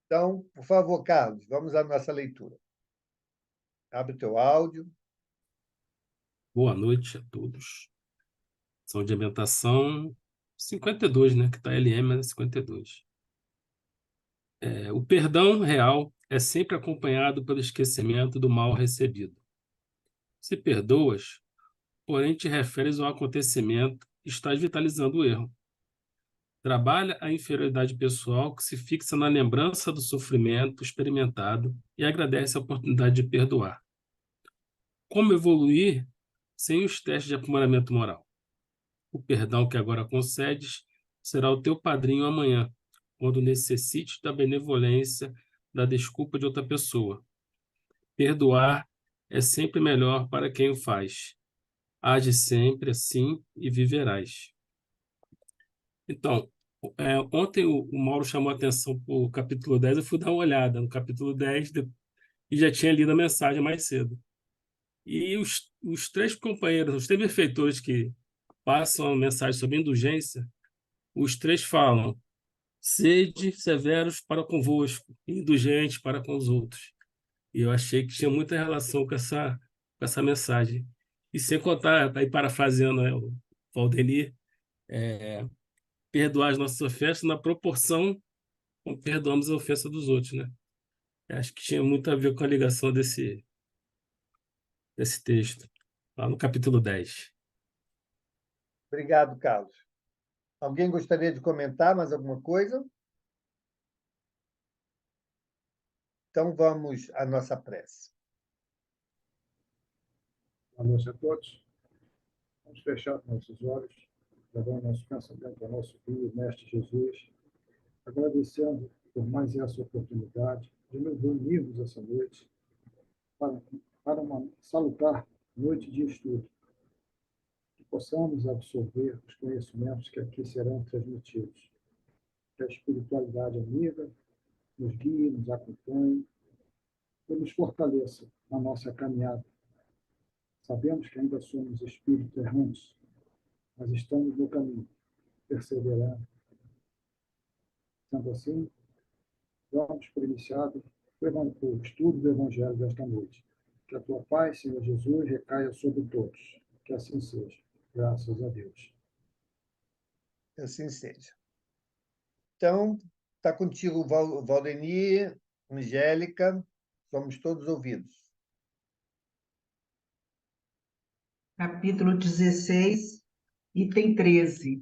Então, por favor, Carlos, vamos à nossa leitura. Abre o teu áudio. Boa noite a todos. São de ambientação 52, né? Que está LM, mas é 52. O perdão real é sempre acompanhado pelo esquecimento do mal recebido. Se perdoas, porém te referes ao acontecimento, estás vitalizando o erro. Trabalha a inferioridade pessoal que se fixa na lembrança do sofrimento experimentado e agradece a oportunidade de perdoar. Como evoluir sem os testes de aprimoramento moral? O perdão que agora concedes será o teu padrinho amanhã, quando necessites da benevolência, da desculpa de outra pessoa. Perdoar é sempre melhor para quem o faz. Age sempre assim e viverás. Então, ontem o Mauro chamou a atenção para o capítulo 10, eu fui dar uma olhada no capítulo 10 e já tinha lido a mensagem mais cedo. E os três companheiros, os três benfeitores que passam a mensagem sobre indulgência, os três falam: sede severos para convosco, indulgentes para com os outros. E eu achei que tinha muita relação com essa mensagem. E sem contar, aí parafraseando, né, o Valdemir, perdoar as nossas ofensas na proporção como perdoamos a ofensa dos outros, né? Eu acho que tinha muito a ver com a ligação desse texto, lá no capítulo 10. Obrigado, Carlos. Alguém gostaria de comentar mais alguma coisa? Então, vamos à nossa prece. Boa noite a todos. Vamos fechar nossos olhos, levando nosso pensamento ao nosso Filho, Mestre Jesus, agradecendo por mais essa oportunidade de nos reunirmos essa noite para uma salutar noite de estudo, que possamos absorver os conhecimentos que aqui serão transmitidos, que a espiritualidade amiga nos guie, nos acompanhe e nos fortaleça na nossa caminhada. Sabemos que ainda somos espíritos errantes, mas estamos no caminho, perseverando. Sendo assim, damos por iniciado o estudo do Evangelho desta noite. Que a tua paz, Senhor Jesus, recaia sobre todos. Que assim seja. Graças a Deus. Que assim seja. Então, está contigo, Valdemir, Angélica, somos todos ouvidos. Capítulo 16, item 13.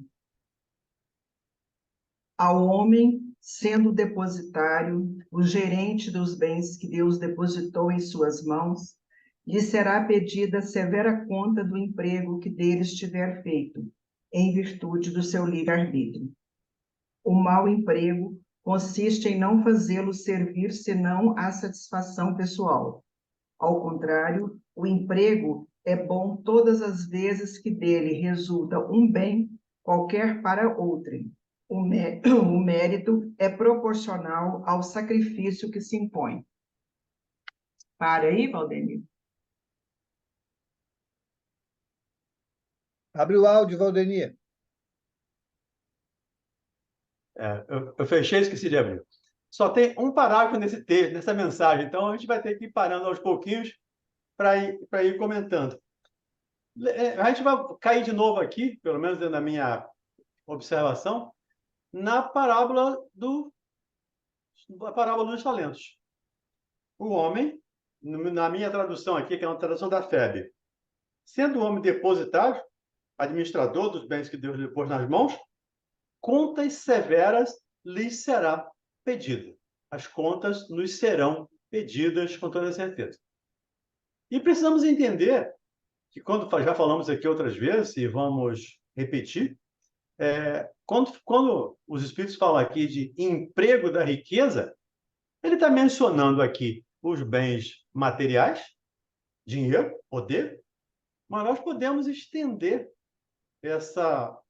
Ao homem, sendo depositário, o gerente dos bens que Deus depositou em suas mãos, lhe será pedida severa conta do emprego que deles tiver feito, em virtude do seu livre-arbítrio. O mau emprego consiste em não fazê-lo servir senão à satisfação pessoal. Ao contrário, o emprego é bom todas as vezes que dele resulta um bem qualquer para outrem. O mérito é proporcional ao sacrifício que se impõe. Para aí, Valdemir. Abre o áudio, Valdemir. Eu fechei e esqueci de abrir. Só tem um parágrafo nesse texto, nessa mensagem, então a gente vai ter que ir parando aos pouquinhos para ir comentando. A gente vai cair de novo aqui, pelo menos dentro da minha observação, na parábola dos talentos. O homem, na minha tradução aqui, que é uma tradução da FEB, sendo o homem depositário, administrador dos bens que Deus lhe pôs nas mãos, contas severas lhes será pedida. As contas nos serão pedidas com toda certeza. E precisamos entender que, quando já falamos aqui outras vezes, e vamos repetir, quando os Espíritos falam aqui de emprego da riqueza, ele está mencionando aqui os bens materiais, dinheiro, poder, mas nós podemos estender essa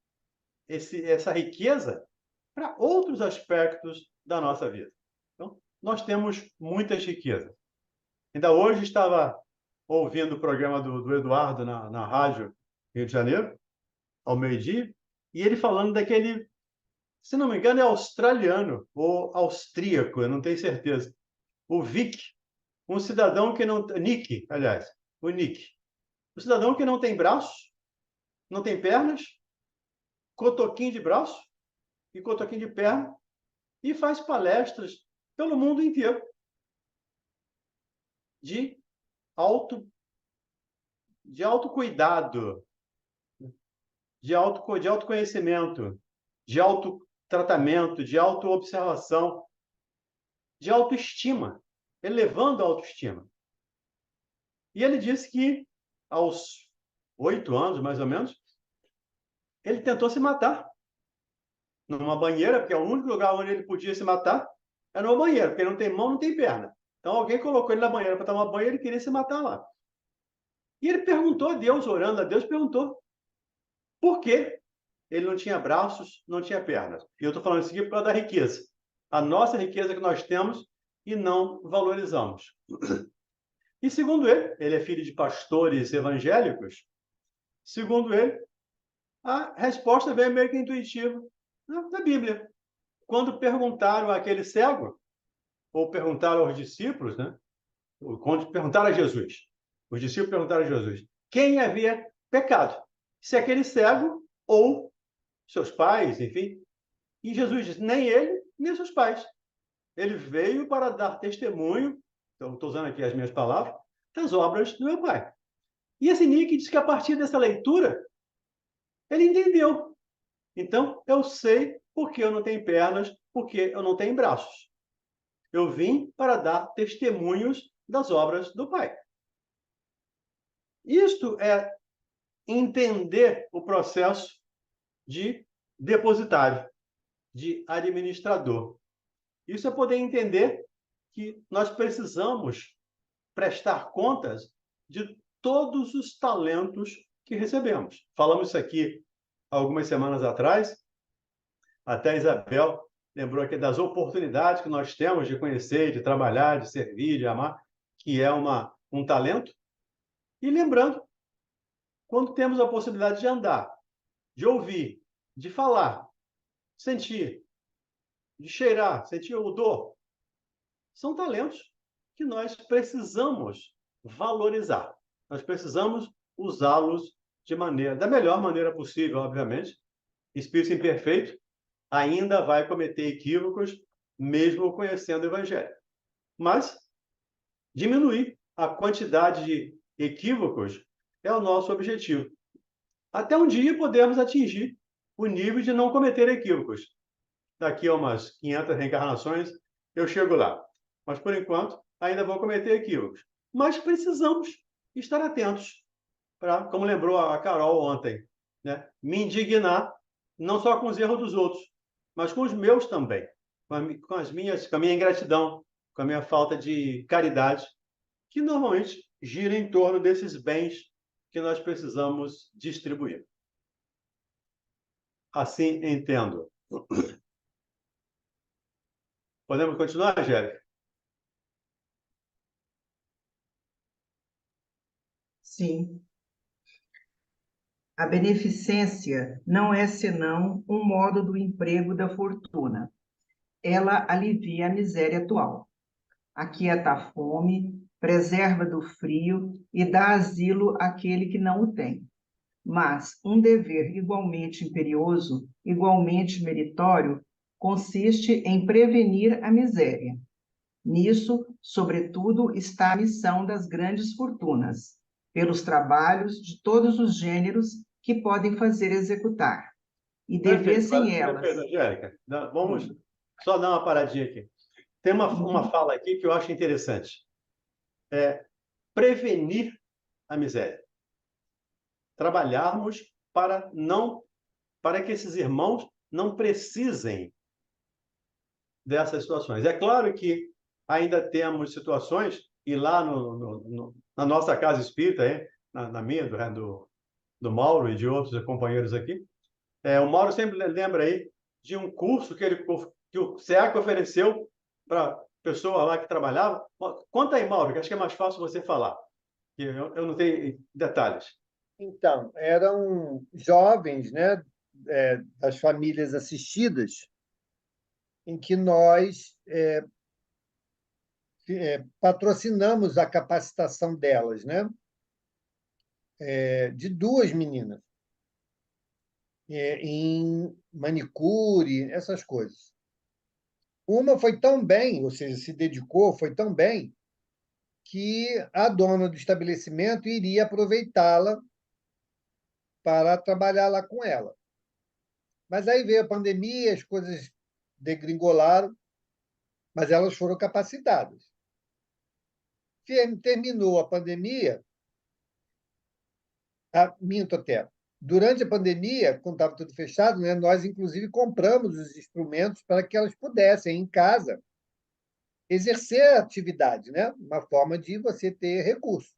riqueza para outros aspectos da nossa vida. Então, nós temos muitas riquezas. Ainda hoje estava ouvindo o programa do Eduardo na rádio Rio de Janeiro, ao meio-dia, e ele falando daquele se não me engano, é australiano ou austríaco, eu não tenho certeza. O Vic, um cidadão que não... Nick, aliás, o Nick. Um cidadão que não tem braços, não tem pernas, cotoquinho de braço e cotoquinho de perna, e faz palestras pelo mundo inteiro de autocuidado, de autoconhecimento, de autotratamento, de autoobservação, de autoestima, elevando a autoestima. E ele disse que, aos 8 anos, mais ou menos, ele tentou se matar numa banheira, porque é o único lugar onde ele podia se matar era numa banheira, porque ele não tem mão, não tem perna. Então alguém colocou ele na banheira para tomar banho e ele queria se matar lá. E ele perguntou a Deus, orando a Deus, perguntou por que ele não tinha braços, não tinha pernas. E eu estou falando isso aqui por causa da riqueza. A nossa riqueza que nós temos e não valorizamos. E segundo ele é filho de pastores evangélicos, segundo ele, a resposta veio meio que intuitiva na Bíblia. Quando perguntaram àquele cego, ou perguntaram aos discípulos, né? Quando perguntaram a Jesus, os discípulos perguntaram a Jesus, quem havia pecado? Se aquele cego ou seus pais, enfim. E Jesus disse, nem ele, nem seus pais. Ele veio para dar testemunho, então estou usando aqui as minhas palavras, das obras do meu Pai. E esse Nick diz que a partir dessa leitura, ele entendeu. Então, eu sei porque eu não tenho pernas, porque eu não tenho braços. Eu vim para dar testemunhos das obras do Pai. Isto é entender o processo de depositário, de administrador. Isso é poder entender que nós precisamos prestar contas de todos os talentos que recebemos. Falamos isso aqui algumas semanas atrás, até a Isabel lembrou aqui das oportunidades que nós temos de conhecer, de trabalhar, de servir, de amar, que é um talento. E lembrando, quando temos a possibilidade de andar, de ouvir, de falar, sentir, de cheirar, sentir o odor, são talentos que nós precisamos valorizar. Nós precisamos usá-los da melhor maneira possível, obviamente. Espírito imperfeito ainda vai cometer equívocos, mesmo conhecendo o Evangelho. Mas diminuir a quantidade de equívocos é o nosso objetivo. Até um dia podemos atingir o nível de não cometer equívocos. Daqui a umas 500 reencarnações, eu chego lá. Mas, por enquanto, ainda vou cometer equívocos. Mas precisamos estar atentos para, como lembrou a Carol ontem, né, me indignar não só com os erros dos outros, mas com os meus também, com a minha ingratidão, com a minha falta de caridade, que normalmente gira em torno desses bens que nós precisamos distribuir. Assim entendo. Podemos continuar, Angélica? Sim. A beneficência não é senão um modo do emprego da fortuna. Ela alivia a miséria atual, aquieta a fome, preserva do frio e dá asilo àquele que não o tem. Mas um dever igualmente imperioso, igualmente meritório, consiste em prevenir a miséria. Nisso, sobretudo, está a missão das grandes fortunas, pelos trabalhos de todos os gêneros que podem fazer executar. E devessem elas... Perfeito, Angélica. Vamos só dar uma paradinha aqui. Tem uma fala aqui que eu acho interessante. Prevenir a miséria. Trabalharmos para que esses irmãos não precisem dessas situações. É claro que ainda temos situações, e lá na nossa casa espírita, na minha, do Mauro e de outros companheiros aqui, o Mauro sempre lembra aí de um curso que o SEAC ofereceu para a pessoa lá que trabalhava. Conta aí, Mauro, que acho que é mais fácil você falar, que eu não tenho detalhes. Então, eram jovens, né, das famílias assistidas, em que nós patrocinamos a capacitação delas, né? De duas meninas, em manicure, essas coisas. Uma foi tão bem, ou seja, se dedicou, foi tão bem, que a dona do estabelecimento iria aproveitá-la para trabalhar lá com ela. Mas aí veio a pandemia, as coisas degringolaram, mas elas foram capacitadas. Terminou a pandemia, minto até. Durante a pandemia, quando estava tudo fechado, né, nós, inclusive, compramos os instrumentos para que elas pudessem, em casa, exercer a atividade, né? Uma forma de você ter recurso.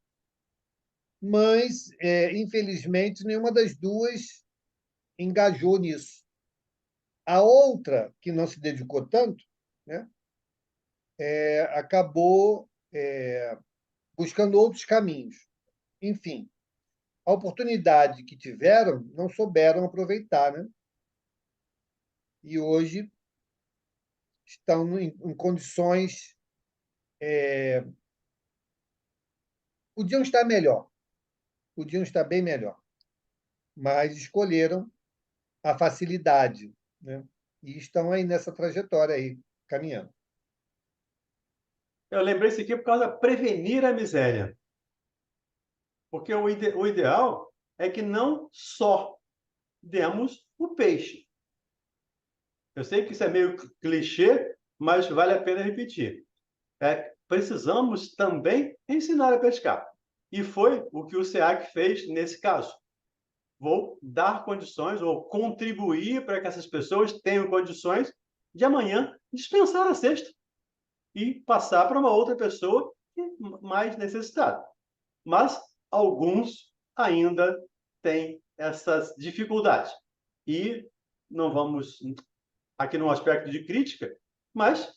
Mas, infelizmente, nenhuma das duas engajou nisso. A outra, que não se dedicou tanto, né, acabou buscando outros caminhos. Enfim, a oportunidade que tiveram, não souberam aproveitar, né? E hoje estão em condições. Podiam estar melhor, podiam estar bem melhor, mas escolheram a facilidade, né? E estão aí nessa trajetória aí, caminhando. Eu lembrei isso aqui por causa de prevenir a miséria. Porque o ideal é que não só demos o peixe. Eu sei que isso é meio clichê, mas vale a pena repetir. Precisamos também ensinar a pescar. E foi o que o SEAC fez nesse caso. Vou dar condições, ou contribuir para que essas pessoas tenham condições de amanhã dispensar a cesta e passar para uma outra pessoa mais necessitada. Mas alguns ainda têm essas dificuldades. E não vamos aqui num aspecto de crítica, mas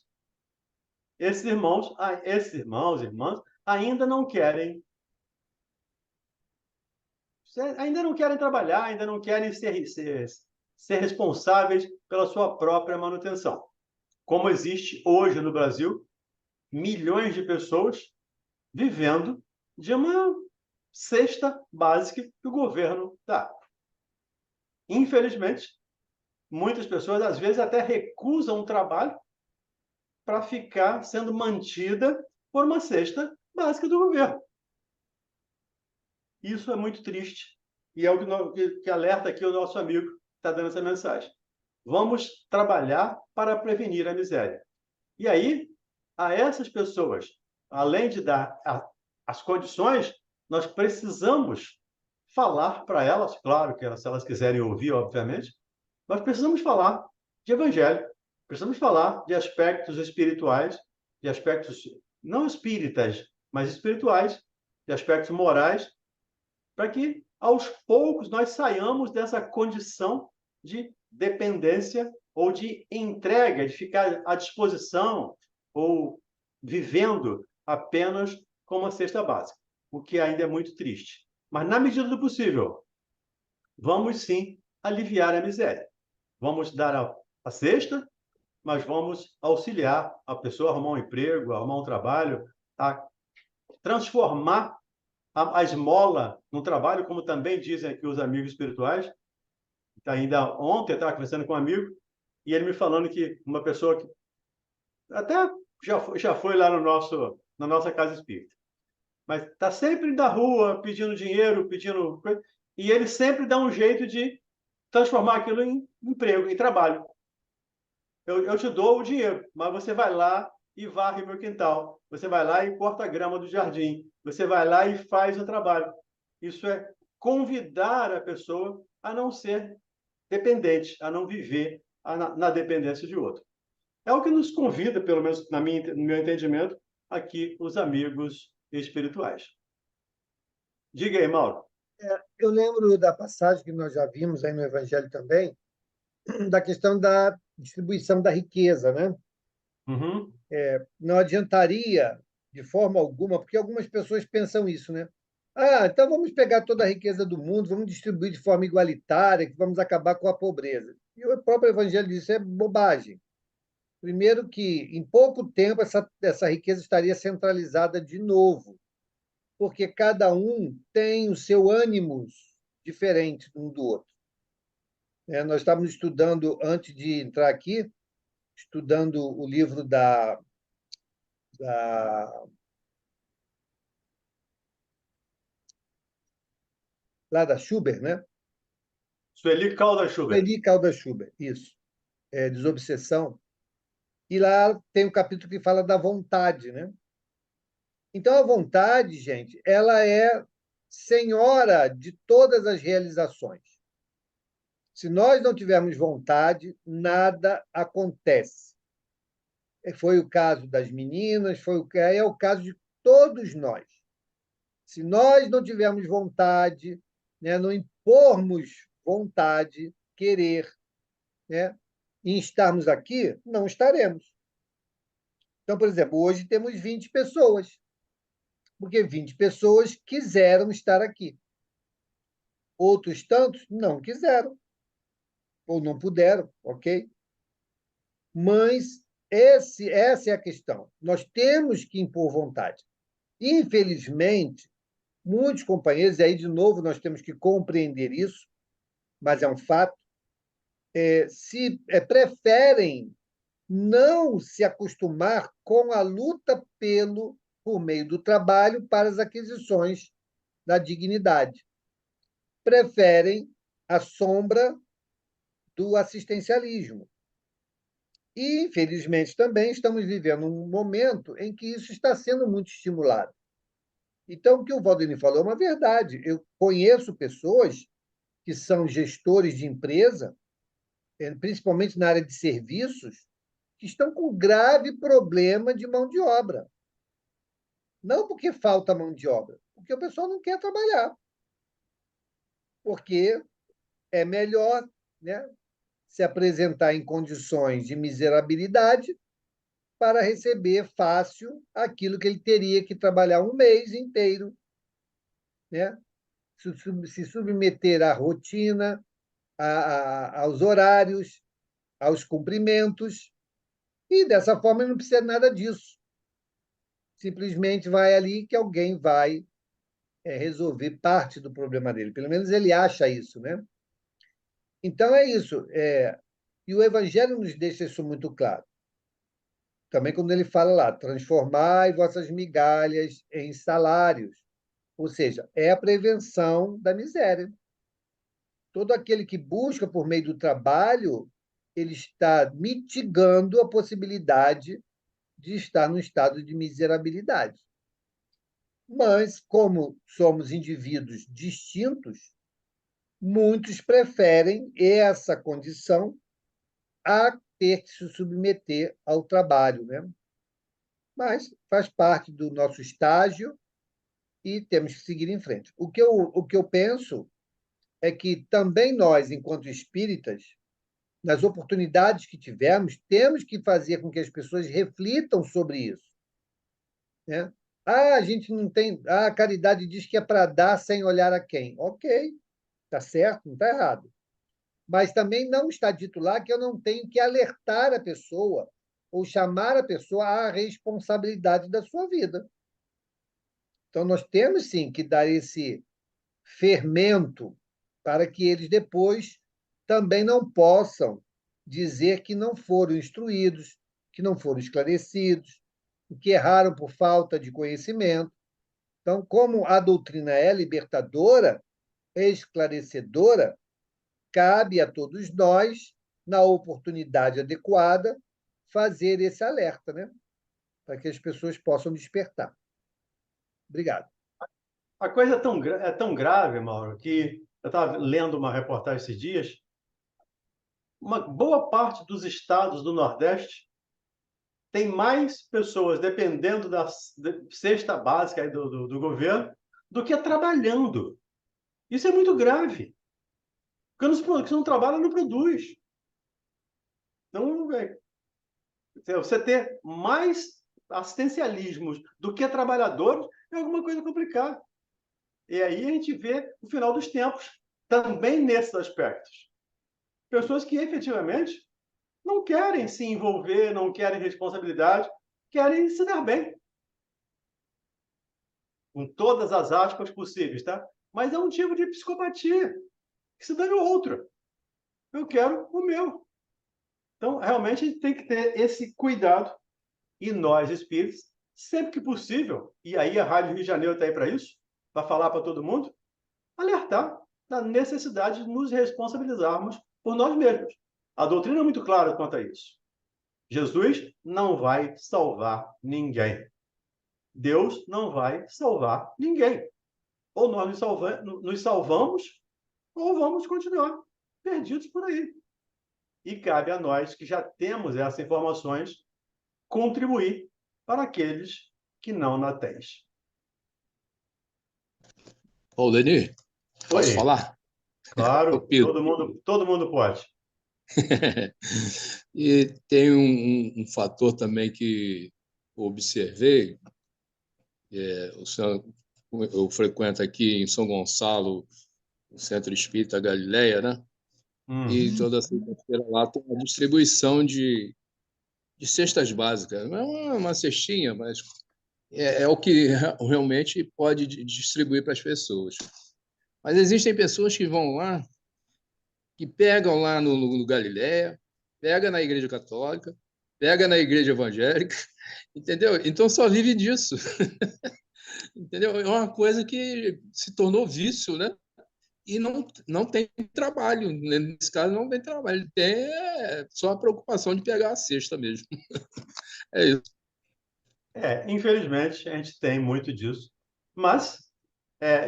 esses irmãos, irmãs, ainda não querem trabalhar, ainda não querem ser responsáveis pela sua própria manutenção. Como existe hoje no Brasil, milhões de pessoas vivendo de uma cesta básica que o governo dá. Infelizmente, muitas pessoas, às vezes, até recusam o trabalho para ficar sendo mantida por uma cesta básica do governo. Isso é muito triste. E é o que alerta aqui o nosso amigo que está dando essa mensagem. Vamos trabalhar para prevenir a miséria. E aí, a essas pessoas, além de dar as condições, nós precisamos falar para elas, claro que se elas quiserem ouvir, obviamente, nós precisamos falar de evangelho, precisamos falar de aspectos espirituais, de aspectos não espíritas, mas espirituais, de aspectos morais, para que, aos poucos, nós saiamos dessa condição de dependência ou de entrega, de ficar à disposição ou vivendo apenas com uma cesta básica, o que ainda é muito triste. Mas, na medida do possível, vamos sim aliviar a miséria. Vamos dar a cesta, mas vamos auxiliar a pessoa a arrumar um emprego, a arrumar um trabalho, a transformar a esmola no trabalho, como também dizem aqui os amigos espirituais. Ainda ontem eu estava conversando com um amigo e ele me falando que uma pessoa que até já foi lá na nossa casa espírita, mas está sempre na rua pedindo dinheiro, pedindo coisa, e ele sempre dá um jeito de transformar aquilo em emprego, em trabalho. Eu te dou o dinheiro, mas você vai lá e varre meu quintal. Você vai lá e corta a grama do jardim. Você vai lá e faz o trabalho. Isso é convidar a pessoa a não ser dependente, a não viver na dependência de outro. É o que nos convida, pelo menos no meu entendimento, aqui os amigos espirituais. Diga aí, Mauro. Eu lembro da passagem que nós já vimos aí no Evangelho também, da questão da distribuição da riqueza, né? Uhum. Não adiantaria de forma alguma, porque algumas pessoas pensam isso, né? Então vamos pegar toda a riqueza do mundo, vamos distribuir de forma igualitária, que vamos acabar com a pobreza. E o próprio Evangelho diz isso é bobagem. Primeiro que, em pouco tempo, essa riqueza estaria centralizada de novo, porque cada um tem o seu ânimos diferente um do outro. Nós estávamos estudando, antes de entrar aqui, estudando o livro da lá da Schubert, né? Sueli Caldas Schubert. Sueli Caldas Schubert, isso, Desobsessão. E lá tem um capítulo que fala da vontade, né? Então, a vontade, gente, ela é senhora de todas as realizações. Se nós não tivermos vontade, nada acontece. Foi o caso das meninas, é o caso de todos nós. Se nós não tivermos vontade, né, não impormos vontade, querer, né, em estarmos aqui, não estaremos. Então, por exemplo, hoje temos 20 pessoas, porque 20 pessoas quiseram estar aqui. Outros tantos não quiseram, ou não puderam, ok? Mas essa é a questão. Nós temos que impor vontade. Infelizmente, muitos companheiros, e aí, de novo, nós temos que compreender isso, mas é um fato, preferem não se acostumar com a luta por meio do trabalho para as aquisições da dignidade. Preferem a sombra do assistencialismo. E, infelizmente, também estamos vivendo um momento em que isso está sendo muito estimulado. Então, o que o Valdemir falou é uma verdade. Eu conheço pessoas que são gestores de empresa, principalmente na área de serviços, que estão com grave problema de mão de obra. Não porque falta mão de obra, porque o pessoal não quer trabalhar. Porque é melhor, né, se apresentar em condições de miserabilidade para receber fácil aquilo que ele teria que trabalhar um mês inteiro, né? Se submeter à rotina, aos horários, aos cumprimentos, e dessa forma ele não precisa nada disso. Simplesmente vai ali que alguém vai resolver parte do problema dele. Pelo menos ele acha isso, né? Então é isso. E o Evangelho nos deixa isso muito claro. Também quando ele fala lá, transformai vossas migalhas em salários. Ou seja, é a prevenção da miséria. Todo aquele que busca por meio do trabalho, ele está mitigando a possibilidade de estar num estado de miserabilidade. Mas, como somos indivíduos distintos, muitos preferem essa condição a ter que se submeter ao trabalho, né? Mas faz parte do nosso estágio e temos que seguir em frente. O que eu penso é que também nós, enquanto espíritas, nas oportunidades que tivermos, temos que fazer com que as pessoas reflitam sobre isso, né? A gente não tem. A caridade diz que é para dar sem olhar a quem. Ok, está certo, não está errado. Mas também não está dito lá que eu não tenho que alertar a pessoa ou chamar a pessoa à responsabilidade da sua vida. Então, nós temos sim que dar esse fermento para que eles depois também não possam dizer que não foram instruídos, que não foram esclarecidos, que erraram por falta de conhecimento. Então, como a doutrina é libertadora, é esclarecedora, cabe a todos nós, na oportunidade adequada, fazer esse alerta, né? Para que as pessoas possam despertar. Obrigado. A coisa é tão grave, Mauro, que eu estava lendo uma reportagem esses dias. Uma boa parte dos estados do Nordeste tem mais pessoas dependendo da cesta básica do governo do que trabalhando. Isso é muito grave. Porque se não trabalha, não produz. Então, você ter mais assistencialismos do que trabalhadores é alguma coisa complicada. E aí a gente vê o final dos tempos também nesses aspectos. Pessoas que efetivamente não querem se envolver, não querem responsabilidade, querem se dar bem. Com todas as aspas possíveis, tá? Mas é um tipo de psicopatia que se dane o outro. Eu quero o meu. Então, realmente, a gente tem que ter esse cuidado. E nós, espíritos, sempre que possível, e aí a Rádio Rio de Janeiro está aí para isso, para falar para todo mundo, alertar da necessidade de nos responsabilizarmos por nós mesmos. A doutrina é muito clara quanto a isso. Jesus não vai salvar ninguém. Deus não vai salvar ninguém. Ou nós nos salvamos, ou vamos continuar perdidos por aí. E cabe a nós, que já temos essas informações, contribuir para aqueles que não na têm. Ô, Lenir, posso Oi, falar? Ô, claro, Pedro. todo mundo pode. E tem um fator também que observei. Eu frequento aqui em São Gonçalo, o Centro Espírita Galileia, né? E toda sexta-feira lá tem uma distribuição de cestas básicas. Não é uma cestinha, mas é o que realmente pode distribuir para as pessoas. Mas existem pessoas que vão lá, que pegam lá no Galileia, pega na Igreja Católica, pega na Igreja Evangélica, entendeu? Então só vive disso, entendeu? É uma coisa que se tornou vício, né? E não tem trabalho, nesse caso não tem trabalho, tem só a preocupação de pegar a cesta mesmo. É isso. Infelizmente, a gente tem muito disso. Mas,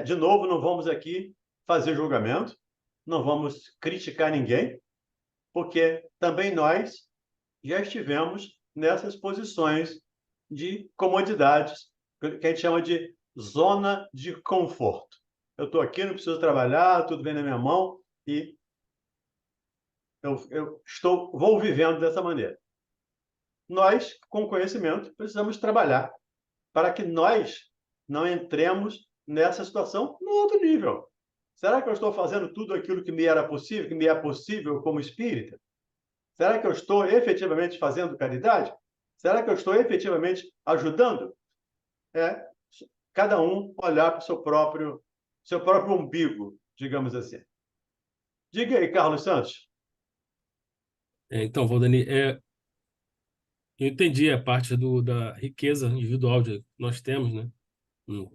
de novo, não vamos aqui fazer julgamento, não vamos criticar ninguém, porque também nós já estivemos nessas posições de comodidades, que a gente chama de zona de conforto. Eu estou aqui, não preciso trabalhar, tudo vem na minha mão e vou vivendo dessa maneira. Nós, com conhecimento, precisamos trabalhar para que nós não entremos nessa situação no outro nível. Será que eu estou fazendo tudo aquilo que me era possível, que me é possível como espírita? Será que eu estou efetivamente fazendo caridade? Será que eu estou efetivamente ajudando? Cada um olhar para o seu próprio umbigo, digamos assim. Diga aí, Carlos Santos. Então, Valdani, eu entendi a parte da riqueza individual que nós temos, né?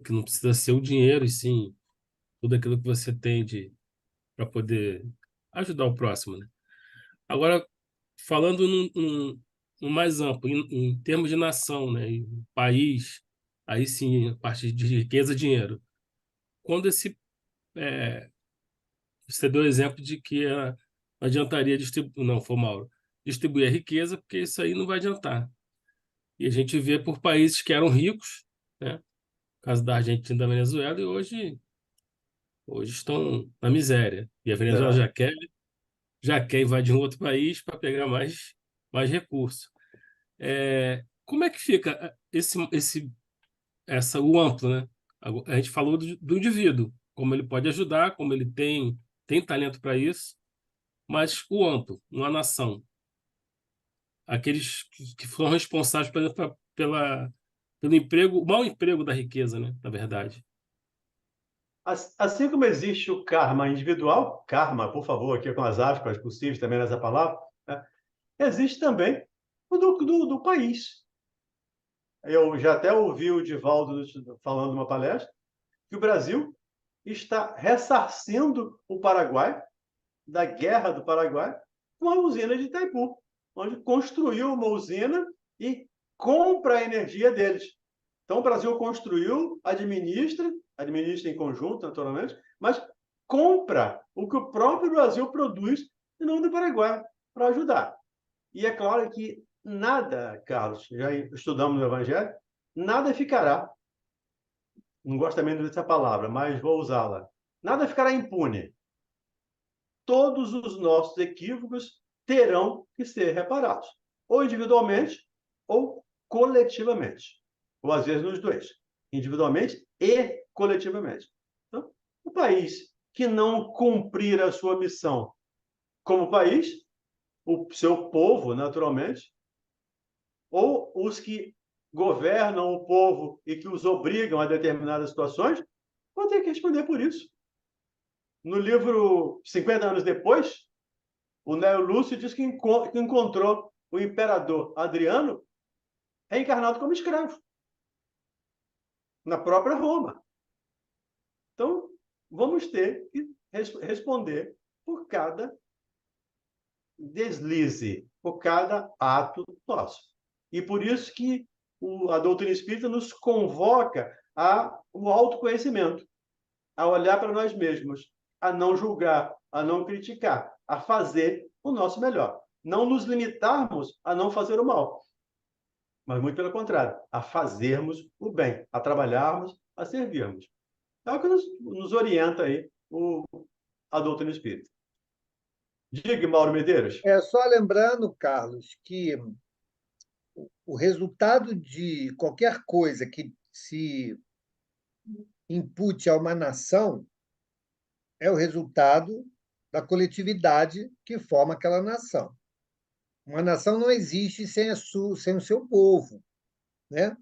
Que não precisa ser o dinheiro, e sim tudo aquilo que você tem para poder ajudar o próximo, né? Agora, falando no mais amplo, em termos de nação, né? Em país, aí sim, a parte de riqueza, dinheiro. Quando você deu o exemplo de que não adiantaria distribuir, não, foi Mauro, distribuir a riqueza, porque isso aí não vai adiantar. E a gente vê por países que eram ricos, né? No caso da Argentina e da Venezuela, e hoje estão na miséria. E a Venezuela já quer invadir um outro país para pegar mais recursos. Como é que fica o amplo, né? A gente falou do indivíduo, como ele pode ajudar, como ele tem talento para isso, mas o amplo, uma nação, aqueles que foram responsáveis pelo emprego, o mau emprego da riqueza, né? Na verdade. Assim como existe o karma individual, karma, por favor, aqui com as aspas possíveis também nessa palavra, né? Existe também o do país. Eu já até ouvi o Divaldo falando numa palestra que o Brasil está ressarcindo o Paraguai da guerra do Paraguai com a usina de Itaipu, onde construiu uma usina e compra a energia deles. Então, o Brasil construiu, administra em conjunto, naturalmente, mas compra o que o próprio Brasil produz em nome do Paraguai para ajudar. E é claro que nada, Carlos, já estudamos no Evangelho, nada ficará, não gosto também dessa palavra, mas vou usá-la, nada ficará impune. Todos os nossos equívocos terão que ser reparados, ou individualmente ou coletivamente, ou às vezes nos dois, individualmente e coletivamente. Então, o país que não cumprir a sua missão como país o seu povo, naturalmente, ou os que governam o povo e que os obrigam a determinadas situações, vão ter que responder por isso. No livro 50 anos depois, o Neo Lúcio diz que encontrou o imperador Adriano reencarnado como escravo, na própria Roma. Então, vamos ter que responder por cada deslize, por cada ato nosso. E por isso que a doutrina espírita nos convoca ao autoconhecimento, a olhar para nós mesmos, a não julgar, a não criticar, a fazer o nosso melhor. Não nos limitarmos a não fazer o mal, mas muito pelo contrário, a fazermos o bem, a trabalharmos, a servirmos. É o que nos orienta aí a doutrina espírita. Diga, Mauro Medeiros. Só lembrando, Carlos, que o resultado de qualquer coisa que se impute a uma nação é o resultado da coletividade que forma aquela nação. Uma nação não existe sem o seu povo, né?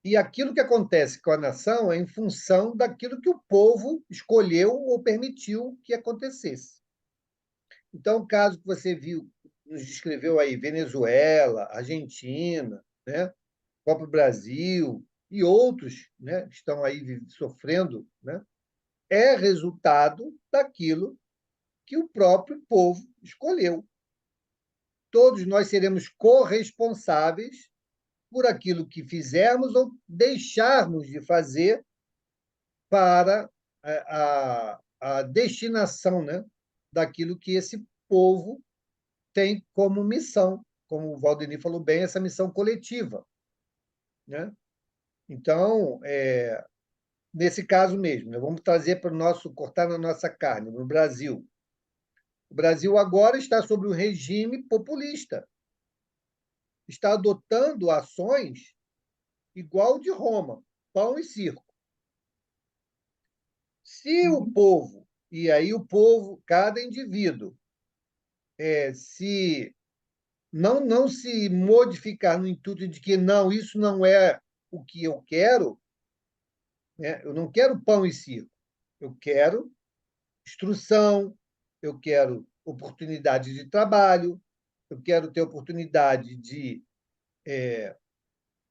E aquilo que acontece com a nação é em função daquilo que o povo escolheu ou permitiu que acontecesse. Então, o caso que você viu, nos descreveu aí, Venezuela, Argentina, né? O próprio Brasil e outros, né, que estão aí sofrendo, né, é resultado daquilo que o próprio povo escolheu. Todos nós seremos corresponsáveis por aquilo que fizermos ou deixarmos de fazer para a destinação, né, daquilo que esse povo tem como missão, como o Valdemir falou bem, essa missão coletiva, né? Então, nesse caso mesmo, né, vamos trazer para o nosso, cortar na nossa carne, no Brasil. O Brasil agora está sob um regime populista, está adotando ações igual de Roma, pão e circo. Se o povo, e aí o povo, cada indivíduo, se não se modificar no intuito de que não, isso não é o que eu quero, né? Eu não quero pão e circo, eu quero instrução, eu quero oportunidade de trabalho, eu quero ter oportunidade de,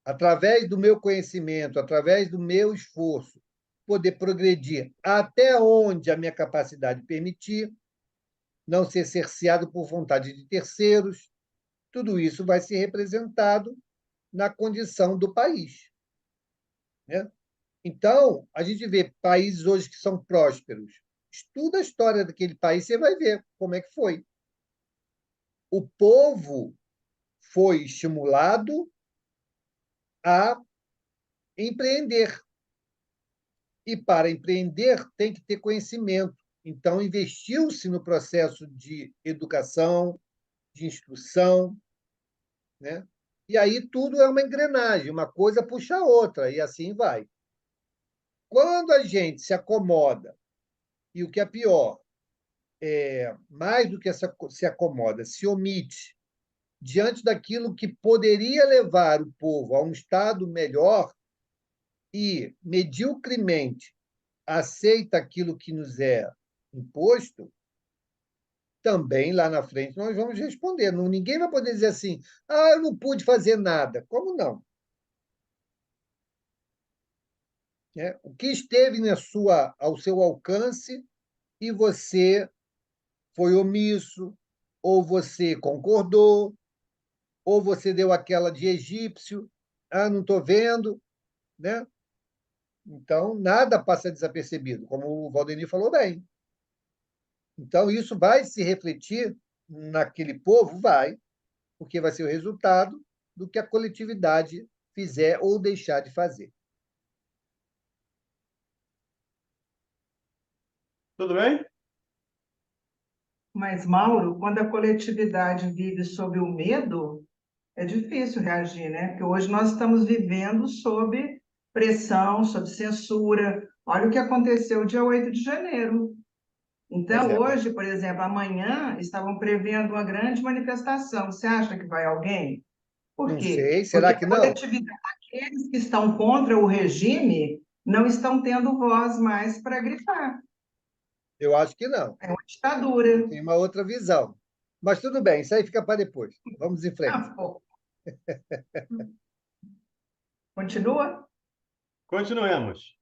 através do meu conhecimento, através do meu esforço, poder progredir até onde a minha capacidade permitir, não ser cerceado por vontade de terceiros. Tudo isso vai ser representado na condição do país, né? Então, a gente vê países hoje que são prósperos. Estuda a história daquele país, você vai ver como é que foi. O povo foi estimulado a empreender. E para empreender tem que ter conhecimento. Então, investiu-se no processo de educação, de instrução, né? E aí tudo é uma engrenagem, uma coisa puxa a outra, e assim vai. Quando a gente se acomoda, e o que é pior, mais do que se acomoda, se omite diante daquilo que poderia levar o povo a um estado melhor e mediocremente aceita aquilo que nos é imposto, também lá na frente nós vamos responder. Ninguém vai poder dizer assim, eu não pude fazer nada. Como não? O que esteve ao seu alcance e você foi omisso, ou você concordou, ou você deu aquela de egípcio, não estou vendo, né? Então, nada passa desapercebido, como o Valdemir falou bem. Então, isso vai se refletir naquele povo? Vai, porque vai ser o resultado do que a coletividade fizer ou deixar de fazer. Tudo bem? Mas, Mauro, quando a coletividade vive sob o medo, é difícil reagir, né? Porque hoje nós estamos vivendo sob pressão, sob censura. Olha o que aconteceu dia 8 de janeiro. Então, Pois é. hoje, por exemplo, amanhã estavam prevendo uma grande manifestação. Você acha que vai alguém? Por Não quê? sei, Porque será que a não? coletividade, aqueles que estão contra o regime não estão tendo voz mais para grifar. Eu acho que não. É uma ditadura. Tem uma outra visão. Mas tudo bem, isso aí fica para depois. Vamos em frente. Ah, pô. Continua? Continuemos.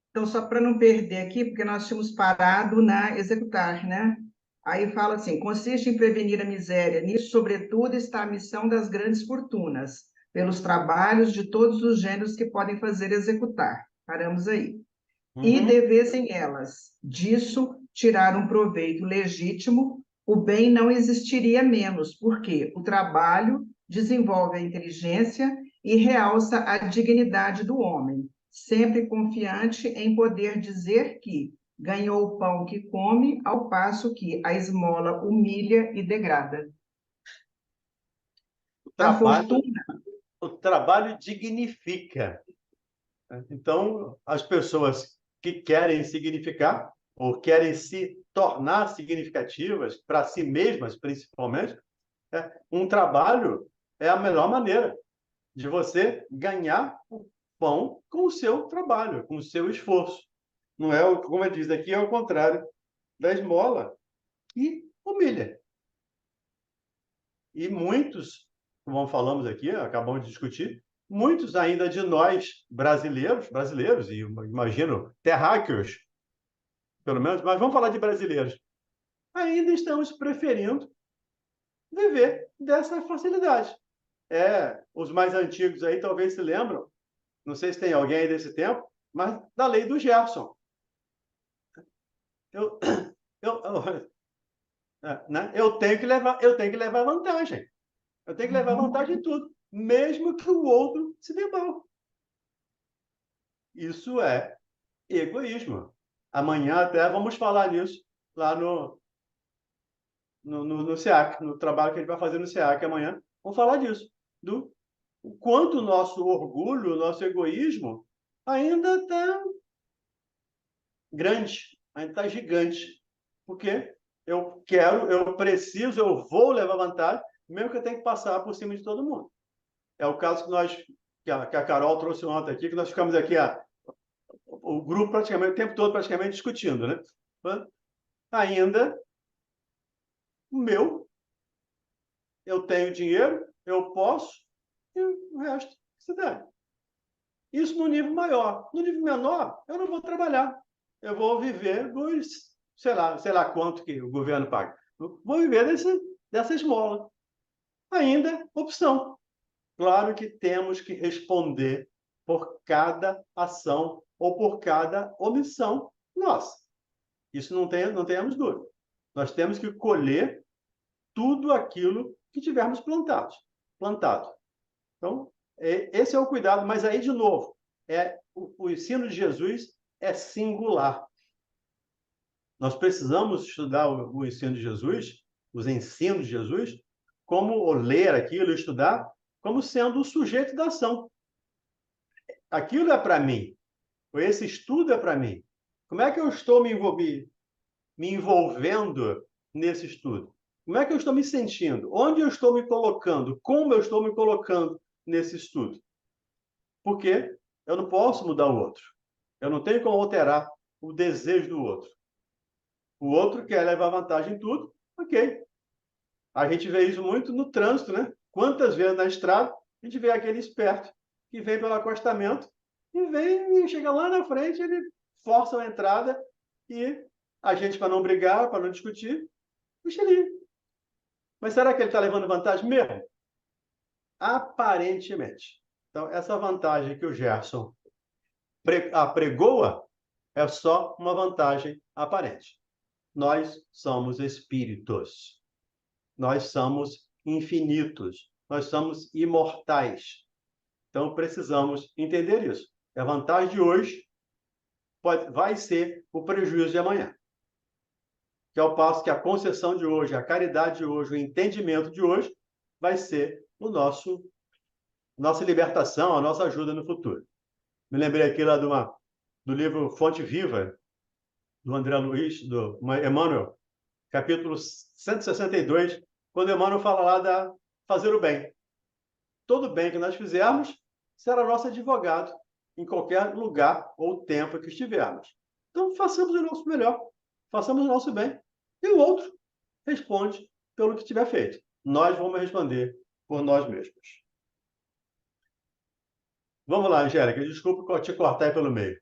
Então, só para não perder aqui, porque nós tínhamos parado na executar, né? Aí fala assim: consiste em prevenir a miséria. Nisso, sobretudo, está a missão das grandes fortunas, pelos trabalhos de todos os gêneros que podem fazer executar. Paramos aí. E devessem elas, disso, tirar um proveito legítimo, o bem não existiria menos, porque o trabalho desenvolve a inteligência e realça a dignidade do homem, sempre confiante em poder dizer que ganhou o pão que come, ao passo que a esmola humilha e degrada. A fortuna. O trabalho dignifica. Então, as pessoas que querem significar ou querem se tornar significativas para si mesmas, principalmente, um trabalho é a melhor maneira de você ganhar o pão com o seu trabalho, com o seu esforço. Não é, como diz aqui, é o contrário da esmola, que humilha. E muitos, como falamos aqui, acabamos de discutir, muitos ainda de nós brasileiros, e imagino terráqueos, pelo menos, mas vamos falar de brasileiros, ainda estamos preferindo viver dessa facilidade. Os mais antigos aí talvez se lembram, não sei se tem alguém aí desse tempo, mas da lei do Gerson. Eu tenho que levar vantagem. Eu tenho que levar vantagem em tudo, mesmo que o outro se dê mal. Isso é egoísmo. Amanhã até vamos falar nisso lá no SEAC, no trabalho que a gente vai fazer no SEAC amanhã. Vamos falar disso, do o quanto o nosso orgulho, o nosso egoísmo ainda está grande, ainda está gigante. Porque eu quero, eu preciso, eu vou levar vantagem, mesmo que eu tenha que passar por cima de todo mundo. É o caso que a Carol trouxe ontem aqui, que nós ficamos aqui, o grupo praticamente, o tempo todo praticamente discutindo, né? Ainda o meu, eu tenho dinheiro, eu posso, e o resto se dá. Isso no nível maior. No nível menor, eu não vou trabalhar. Eu vou viver dos, sei lá quanto que o governo paga. Eu vou viver dessa esmola. Ainda, opção. Claro que temos que responder por cada ação ou por cada omissão nossa. Isso não tenhamos dúvida. Nós temos que colher tudo aquilo que tivermos plantado. Então, esse é o cuidado, mas aí, de novo, o ensino de Jesus é singular. Nós precisamos estudar o ensino de Jesus, os ensinos de Jesus, ou ler aquilo, estudar, como sendo o sujeito da ação. Aquilo é para mim. Esse estudo é para mim. Como é que eu estou me envolvendo nesse estudo? Como é que eu estou me sentindo? Onde eu estou me colocando? Como eu estou me colocando nesse estudo? Porque eu não posso mudar o outro. Eu não tenho como alterar o desejo do outro. O outro quer levar vantagem em tudo, ok. A gente vê isso muito no trânsito, né? Quantas vezes na estrada a gente vê aquele esperto que vem pelo acostamento e chega lá na frente, ele força a entrada e a gente, para não brigar, para não discutir, deixa ali. Mas será que ele está levando vantagem mesmo? Aparentemente. Então, essa vantagem que o Gerson apregoa é só uma vantagem aparente. Nós somos espíritos. Nós somos infinitos. Nós somos imortais. Então, precisamos entender isso. A vantagem de hoje vai ser o prejuízo de amanhã. Que ao passo que a concessão de hoje, a caridade de hoje, o entendimento de hoje, vai ser nossa libertação, a nossa ajuda no futuro. Me lembrei aqui lá do livro Fonte Viva, do André Luiz, do Emmanuel, capítulo 162, quando Emmanuel fala lá da fazer o bem. Todo bem que nós fizermos será nosso advogado em qualquer lugar ou tempo que estivermos. Então, façamos o nosso melhor, façamos o nosso bem, e o outro responde pelo que tiver feito. Nós vamos responder por nós mesmos. Vamos lá, Angélica, desculpa te cortar aí pelo meio.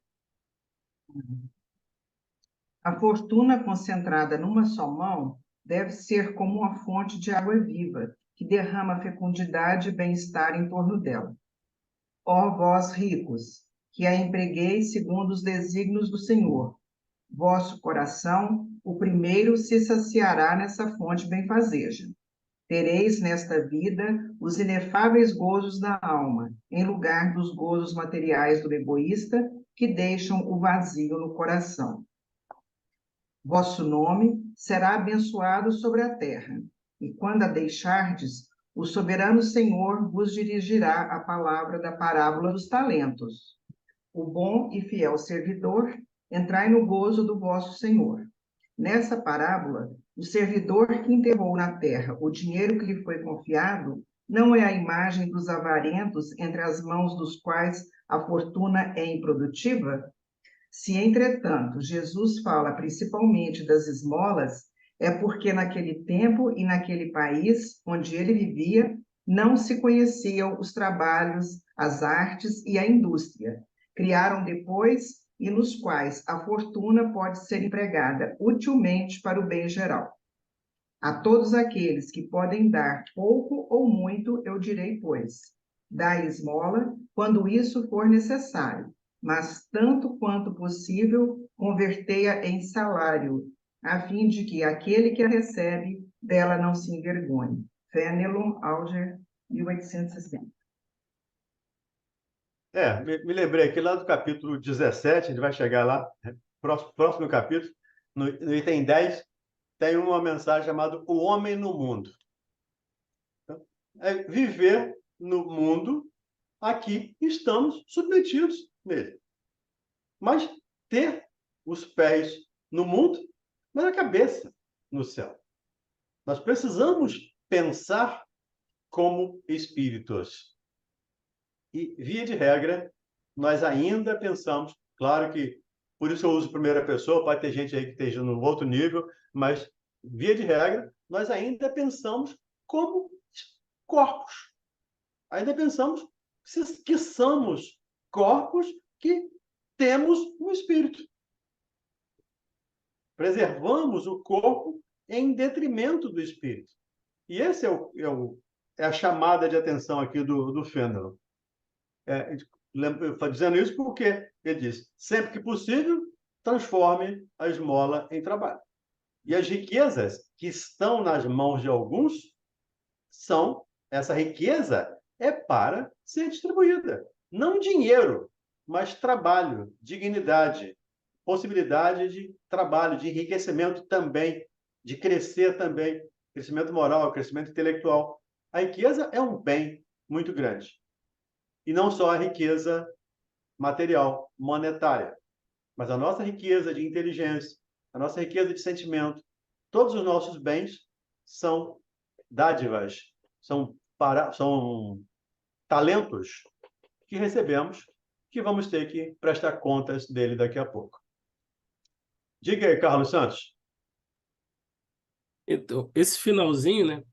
A fortuna concentrada numa só mão deve ser como uma fonte de água viva, que derrama fecundidade e bem-estar em torno dela. Ó vós ricos, que a empregueis segundo os desígnios do Senhor, vosso coração, o primeiro, se saciará nessa fonte benfazeja. Tereis nesta vida os inefáveis gozos da alma, em lugar dos gozos materiais do egoísta, que deixam o vazio no coração. Vosso nome será abençoado sobre a terra, e quando a deixardes, o soberano Senhor vos dirigirá a palavra da parábola dos talentos. O bom e fiel servidor, entrai no gozo do vosso Senhor. Nessa parábola, o servidor que enterrou na terra o dinheiro que lhe foi confiado não é a imagem dos avarentos entre as mãos dos quais a fortuna é improdutiva? Se, entretanto, Jesus fala principalmente das esmolas, é porque naquele tempo e naquele país onde ele vivia, não se conheciam os trabalhos, as artes e a indústria. Criaram depois e nos quais a fortuna pode ser empregada utilmente para o bem geral. A todos aqueles que podem dar pouco ou muito, eu direi, pois, dai esmola quando isso for necessário, mas tanto quanto possível, convertei-a em salário, a fim de que aquele que a recebe dela não se envergonhe. Fénelon, Alger, 1860. Me lembrei aqui lá do capítulo 17, a gente vai chegar lá, próximo capítulo, no item 10, tem uma mensagem chamada O Homem no Mundo. Então, é viver no mundo, aqui estamos submetidos nele. Mas ter os pés no mundo, mas a cabeça no céu. Nós precisamos pensar como espíritos. E, via de regra, nós ainda pensamos, claro que, por isso eu uso primeira pessoa, pode ter gente aí que esteja no outro nível, mas, via de regra, nós ainda pensamos como corpos. Ainda pensamos que somos corpos que temos um espírito. Preservamos o corpo em detrimento do espírito. E esse é a chamada de atenção aqui do Fénelon. Dizendo isso porque ele diz, sempre que possível, transforme a esmola em trabalho. E as riquezas que estão nas mãos de alguns essa riqueza é para ser distribuída. Não dinheiro, mas trabalho, dignidade, possibilidade de trabalho, de enriquecimento também, de crescer também, crescimento moral, crescimento intelectual. A riqueza é um bem muito grande. E não só a riqueza material, monetária, mas a nossa riqueza de inteligência, a nossa riqueza de sentimento, todos os nossos bens são dádivas, são talentos que recebemos, que vamos ter que prestar contas dele daqui a pouco. Diga aí, Carlos Santos. Então, esse finalzinho, né?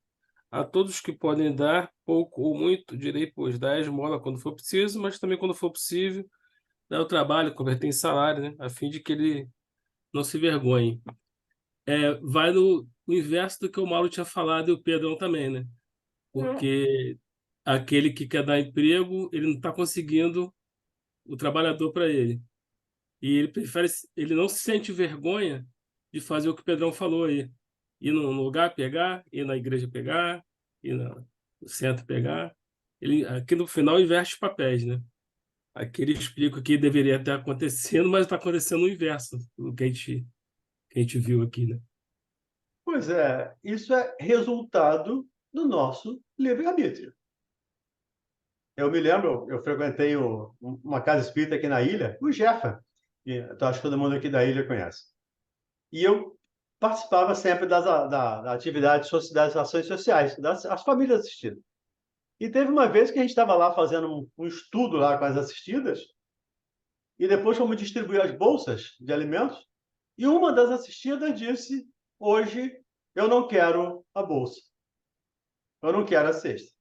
A todos que podem dar pouco ou muito, direi, pois, dá a esmola quando for preciso, mas também quando for possível, dá o trabalho, converter em salário, né? A fim de que ele não se vergonhe. Vai no inverso do que o Mauro tinha falado e o Pedrão também, né? Porque aquele que quer dar emprego, ele não está conseguindo o trabalhador para ele. E ele não se sente vergonha de fazer o que o Pedrão falou aí. Ir no lugar pegar, ir na igreja pegar, ir no centro pegar. Ele, aqui no final, inverte os papéis, né? Aqui ele explica o que deveria estar acontecendo, mas está acontecendo o inverso do que a gente viu aqui, né? Pois é, isso é resultado do nosso livre-arbítrio. Eu me lembro, eu frequentei uma casa espírita aqui na ilha, o Jefa, que acho que todo mundo aqui da ilha conhece. E eu participava sempre da atividade, das ações sociais, das famílias assistidas. E teve uma vez que a gente estava lá fazendo um estudo lá com as assistidas, e depois fomos distribuir as bolsas de alimentos, e uma das assistidas disse: hoje eu não quero a bolsa, eu não quero a cesta.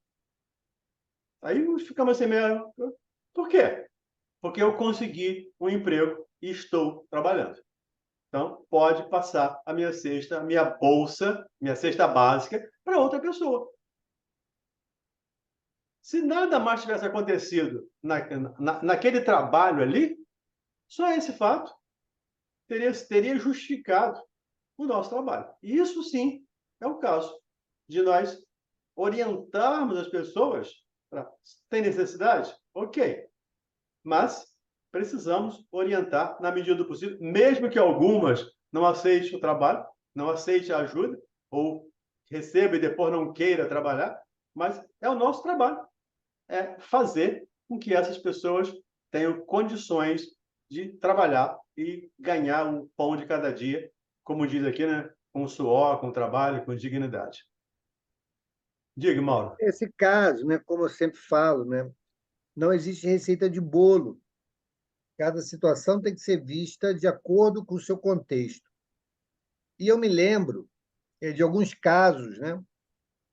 Aí ficamos assim meio... Por quê? Porque eu consegui um emprego e estou trabalhando. Então, pode passar a minha cesta, a minha bolsa, minha cesta básica, para outra pessoa. Se nada mais tivesse acontecido naquele trabalho ali, só esse fato teria justificado o nosso trabalho. E isso, sim, é o caso de nós orientarmos as pessoas para... Tem necessidade? Ok. Mas precisamos orientar na medida do possível, mesmo que algumas não aceitem o trabalho, não aceitem a ajuda, ou receba e depois não queira trabalhar, mas é o nosso trabalho, é fazer com que essas pessoas tenham condições de trabalhar e ganhar o pão de cada dia, como diz aqui, né? Com suor, com trabalho, com dignidade. Diga, Mauro. Esse caso, né, como eu sempre falo, né, não existe receita de bolo. Cada situação tem que ser vista de acordo com o seu contexto. E eu me lembro de alguns casos, né,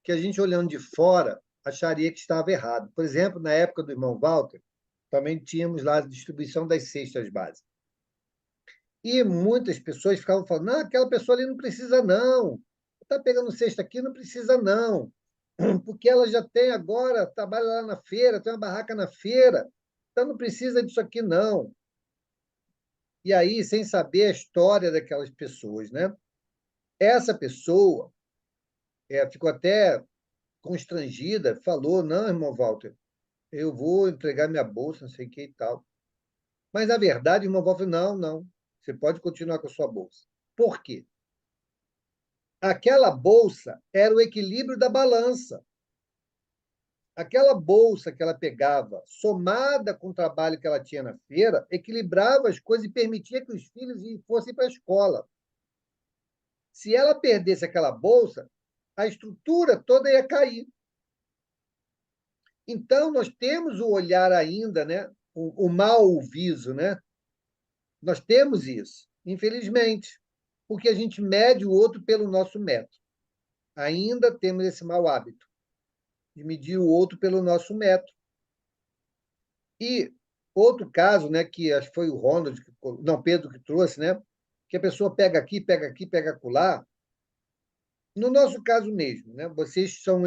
que a gente, olhando de fora, acharia que estava errado. Por exemplo, na época do irmão Walter, também tínhamos lá a distribuição das cestas básicas. E muitas pessoas ficavam falando: não, aquela pessoa ali não precisa, não. Está pegando cesta aqui, não precisa, não. Porque ela já tem agora, trabalha lá na feira, tem uma barraca na feira, então não precisa disso aqui, não. E aí, sem saber a história daquelas pessoas, né? Essa pessoa ficou até constrangida, falou: não, irmão Walter, eu vou entregar minha bolsa, não sei o que e tal. Mas, na verdade, o irmão Walter, não, não, você pode continuar com a sua bolsa. Por quê? Aquela bolsa era o equilíbrio da balança. Aquela bolsa que ela pegava, somada com o trabalho que ela tinha na feira, equilibrava as coisas e permitia que os filhos fossem para a escola. Se ela perdesse aquela bolsa, a estrutura toda ia cair. Então, nós temos o olhar ainda, né? O mal viso, né? Nós temos isso, infelizmente, porque a gente mede o outro pelo nosso metro. Ainda temos esse mau hábito de medir o outro pelo nosso metro. E outro caso, né, que acho que foi o Ronald, não, Pedro que trouxe, né, que a pessoa pega aqui, pega acolá. No nosso caso mesmo, né, vocês são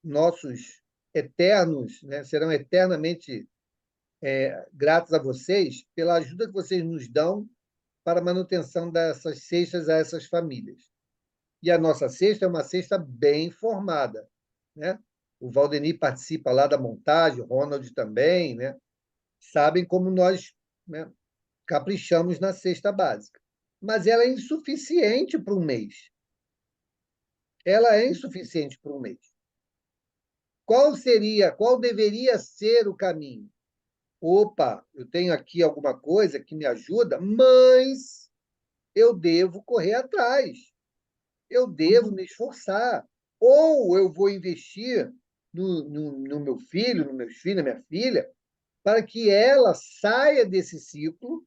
nossos eternos, né, serão eternamente gratos a vocês pela ajuda que vocês nos dão para a manutenção dessas cestas a essas famílias. E a nossa cesta é uma cesta bem formada, né? O Valdemir participa lá da montagem, o Ronald também, né? Sabem como nós, né, caprichamos na cesta básica. Mas ela é insuficiente para um mês. Ela é insuficiente para um mês. Qual deveria ser o caminho? Opa, eu tenho aqui alguma coisa que me ajuda, mas eu devo correr atrás. Eu devo me esforçar. Ou eu vou investir no meu filho, nos meus filhos, na minha filha, para que ela saia desse ciclo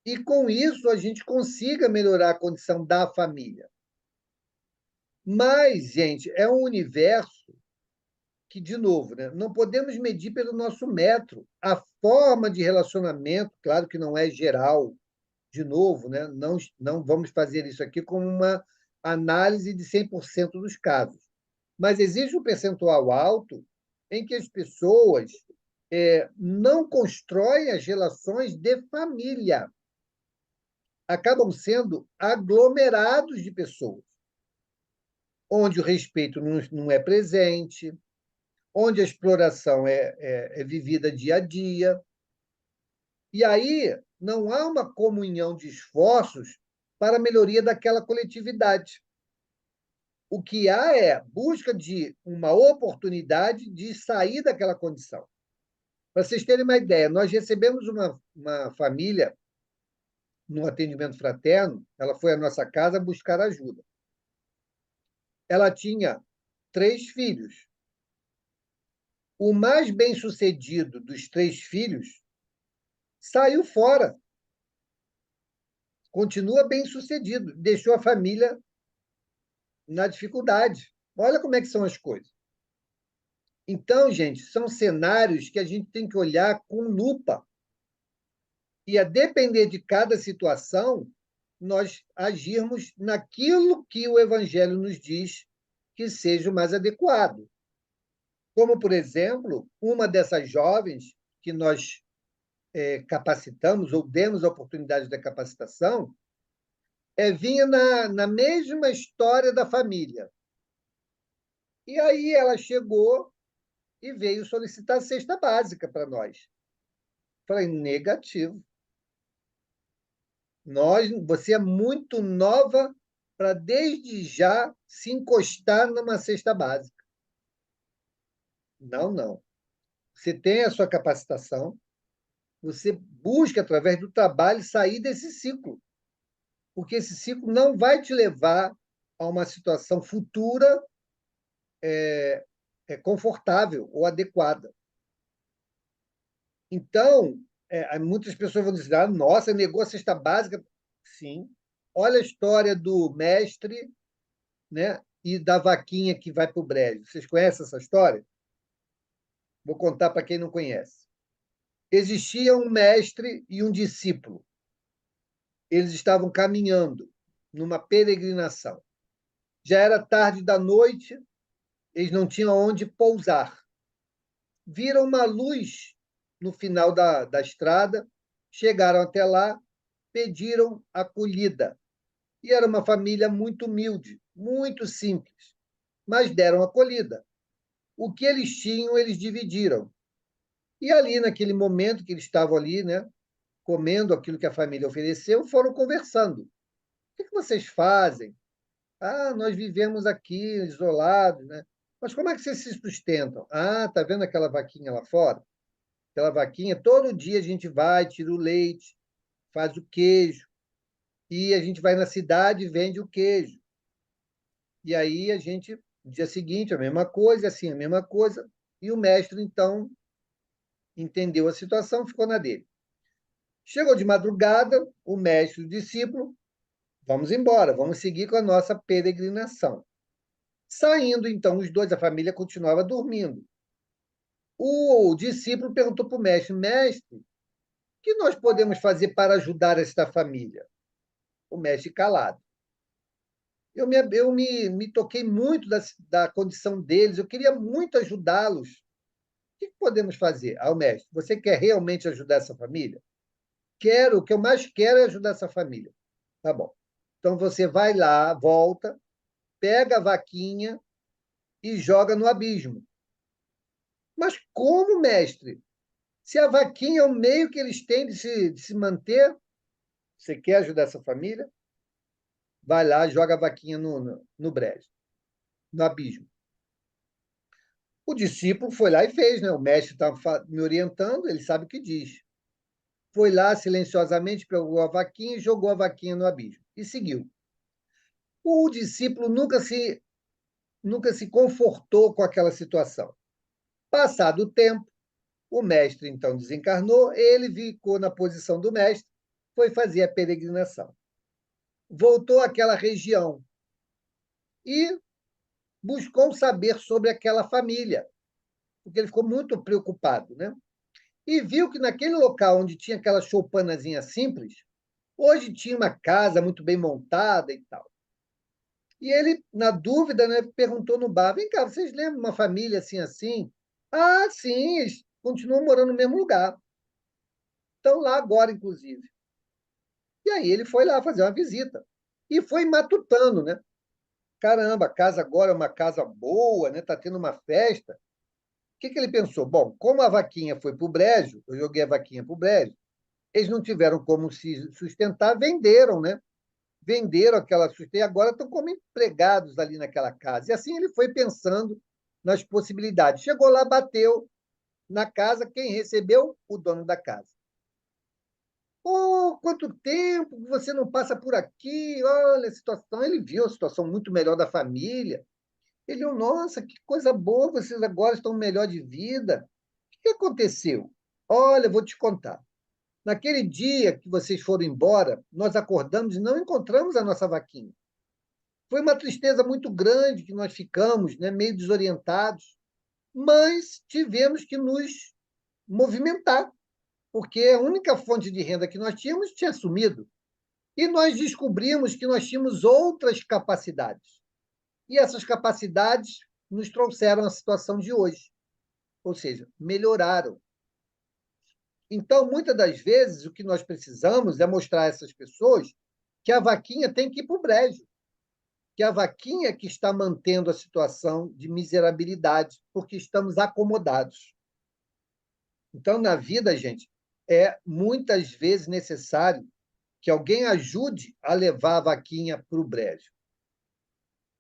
e, com isso, a gente consiga melhorar a condição da família. Mas, gente, é um universo que, de novo, né, não podemos medir pelo nosso metro. A forma de relacionamento, claro que não é geral, de novo, né, não vamos fazer isso aqui como uma análise de 100% dos casos. Mas existe um percentual alto em que as pessoas não constroem as relações de família. Acabam sendo aglomerados de pessoas, onde o respeito não é presente, onde a exploração é vivida dia a dia. E aí não há uma comunhão de esforços para a melhoria daquela coletividade. O que há é busca de uma oportunidade de sair daquela condição. Para vocês terem uma ideia, nós recebemos uma família no atendimento fraterno, ela foi à nossa casa buscar ajuda. Ela tinha 3 filhos. O mais bem-sucedido dos 3 filhos saiu fora. Continua bem-sucedido, deixou a família na dificuldade. Olha como é que são as coisas. Então, gente, são cenários que a gente tem que olhar com lupa. E, a depender de cada situação, nós agirmos naquilo que o Evangelho nos diz que seja o mais adequado. Como, por exemplo, uma dessas jovens que nós capacitamos ou demos a oportunidade da capacitação, vinha na mesma história da família. E aí ela chegou e veio solicitar a cesta básica para nós. Falei, negativo. Você é muito nova para, desde já, se encostar numa cesta básica. Não, não. Você tem a sua capacitação, você busca, através do trabalho, sair desse ciclo. Porque esse ciclo não vai te levar a uma situação futura confortável ou adequada. Então, muitas pessoas vão dizer, nossa, negou a cesta básica. Sim. Olha a história do mestre, né, e da vaquinha que vai para o brejo. Vocês conhecem essa história? Vou contar para quem não conhece. Existia um mestre e um discípulo. Eles estavam caminhando numa peregrinação. Já era tarde da noite, eles não tinham onde pousar. Viram uma luz no final da estrada, chegaram até lá, pediram acolhida. E era uma família muito humilde, muito simples, mas deram acolhida. O que eles tinham, eles dividiram. E ali, naquele momento que eles estavam ali, né, comendo aquilo que a família ofereceu, foram conversando. O que vocês fazem? Nós vivemos aqui isolados, né? Mas como é que vocês se sustentam? Tá vendo aquela vaquinha lá fora? Aquela vaquinha, todo dia a gente vai, tira o leite, faz o queijo, e a gente vai na cidade e vende o queijo. E aí a gente, no dia seguinte, a mesma coisa, assim, a mesma coisa, e o mestre, então, entendeu a situação, ficou na dele. Chegou de madrugada, o mestre e o discípulo, vamos embora, vamos seguir com a nossa peregrinação. Saindo, então, os dois, a família continuava dormindo. O discípulo perguntou para o mestre, mestre, o que nós podemos fazer para ajudar esta família? O mestre calado. Eu me toquei muito da condição deles, eu queria muito ajudá-los. O que podemos fazer? O mestre, você quer realmente ajudar essa família? Quero, o que eu mais quero é ajudar essa família. Tá bom. Então você vai lá, volta, pega a vaquinha e joga no abismo. Mas como, mestre? Se a vaquinha é o meio que eles têm de se manter, você quer ajudar essa família? Vai lá, joga a vaquinha no brejo, no abismo. O discípulo foi lá e fez, né? O mestre estava me orientando, ele sabe o que diz. Foi lá silenciosamente, pegou a vaquinha e jogou a vaquinha no abismo. E seguiu. O discípulo nunca se confortou com aquela situação. Passado o tempo, o mestre então desencarnou, ele ficou na posição do mestre, foi fazer a peregrinação. Voltou àquela região e buscou saber sobre aquela família, porque ele ficou muito preocupado, né? E viu que naquele local onde tinha aquela choupanazinha simples, hoje tinha uma casa muito bem montada e tal. E ele, na dúvida, né, perguntou no bar, vem cá, vocês lembram de uma família assim, assim? Sim, eles continuam morando no mesmo lugar. Estão lá agora, inclusive. E aí ele foi lá fazer uma visita. E foi matutando, né? Caramba, a casa agora é uma casa boa, né? Está tendo uma festa. O que ele pensou? Bom, como a vaquinha foi para o brejo, eu joguei a vaquinha para o brejo, eles não tiveram como se sustentar, venderam, né? Venderam aquela sustentação e agora estão como empregados ali naquela casa. E assim ele foi pensando nas possibilidades. Chegou lá, bateu na casa, quem recebeu? O dono da casa. Oh, quanto tempo que você não passa por aqui, olha a situação. Ele viu a situação muito melhor da família. Ele, oh, nossa, que coisa boa, vocês agora estão melhor de vida. O que aconteceu? Olha, vou te contar. Naquele dia que vocês foram embora, nós acordamos e não encontramos a nossa vaquinha. Foi uma tristeza muito grande que nós ficamos, né, meio desorientados, mas tivemos que nos movimentar, porque a única fonte de renda que nós tínhamos tinha sumido. E nós descobrimos que nós tínhamos outras capacidades. E essas capacidades nos trouxeram a situação de hoje, ou seja, melhoraram. Então, muitas das vezes, o que nós precisamos é mostrar a essas pessoas que a vaquinha tem que ir para o brejo, que a vaquinha que está mantendo a situação de miserabilidade, porque estamos acomodados. Então, na vida, gente, é muitas vezes necessário que alguém ajude a levar a vaquinha para o brejo,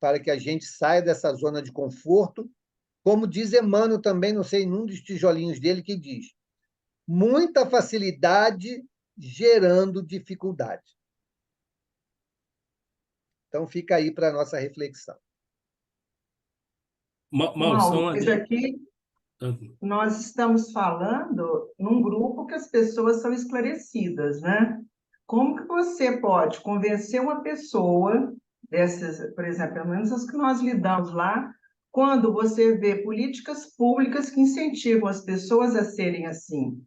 para que a gente saia dessa zona de conforto, como diz Emmanuel também, não sei, num dos tijolinhos dele, que diz: muita facilidade gerando dificuldade. Então, fica aí para a nossa reflexão. Mauro, Mauro, mas aqui Ah, nós estamos falando num grupo que as pessoas são esclarecidas, né? Como que você pode convencer uma pessoa dessas, por exemplo, pelo menos as que nós lidamos lá, quando você vê políticas públicas que incentivam as pessoas a serem assim?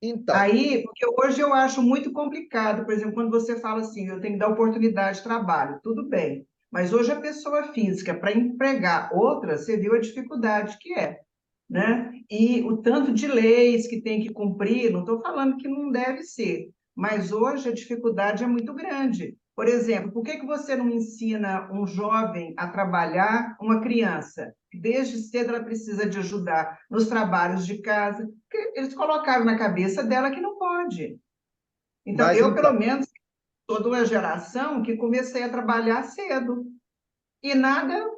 Então, Aí, porque hoje eu acho muito complicado, por exemplo, quando você fala assim, eu tenho que dar oportunidade de trabalho, tudo bem. Mas hoje a pessoa física, para empregar outra, você viu a dificuldade que é, né? E o tanto de leis que tem que cumprir, não estou falando que não deve ser, mas hoje a dificuldade é muito grande. Por exemplo, por que que você não ensina um jovem a trabalhar, uma criança? Desde cedo ela precisa de ajudar nos trabalhos de casa, porque eles colocaram na cabeça dela que não pode. Então, mas eu, pelo então, menos, sou de uma geração que comecei a trabalhar cedo e nada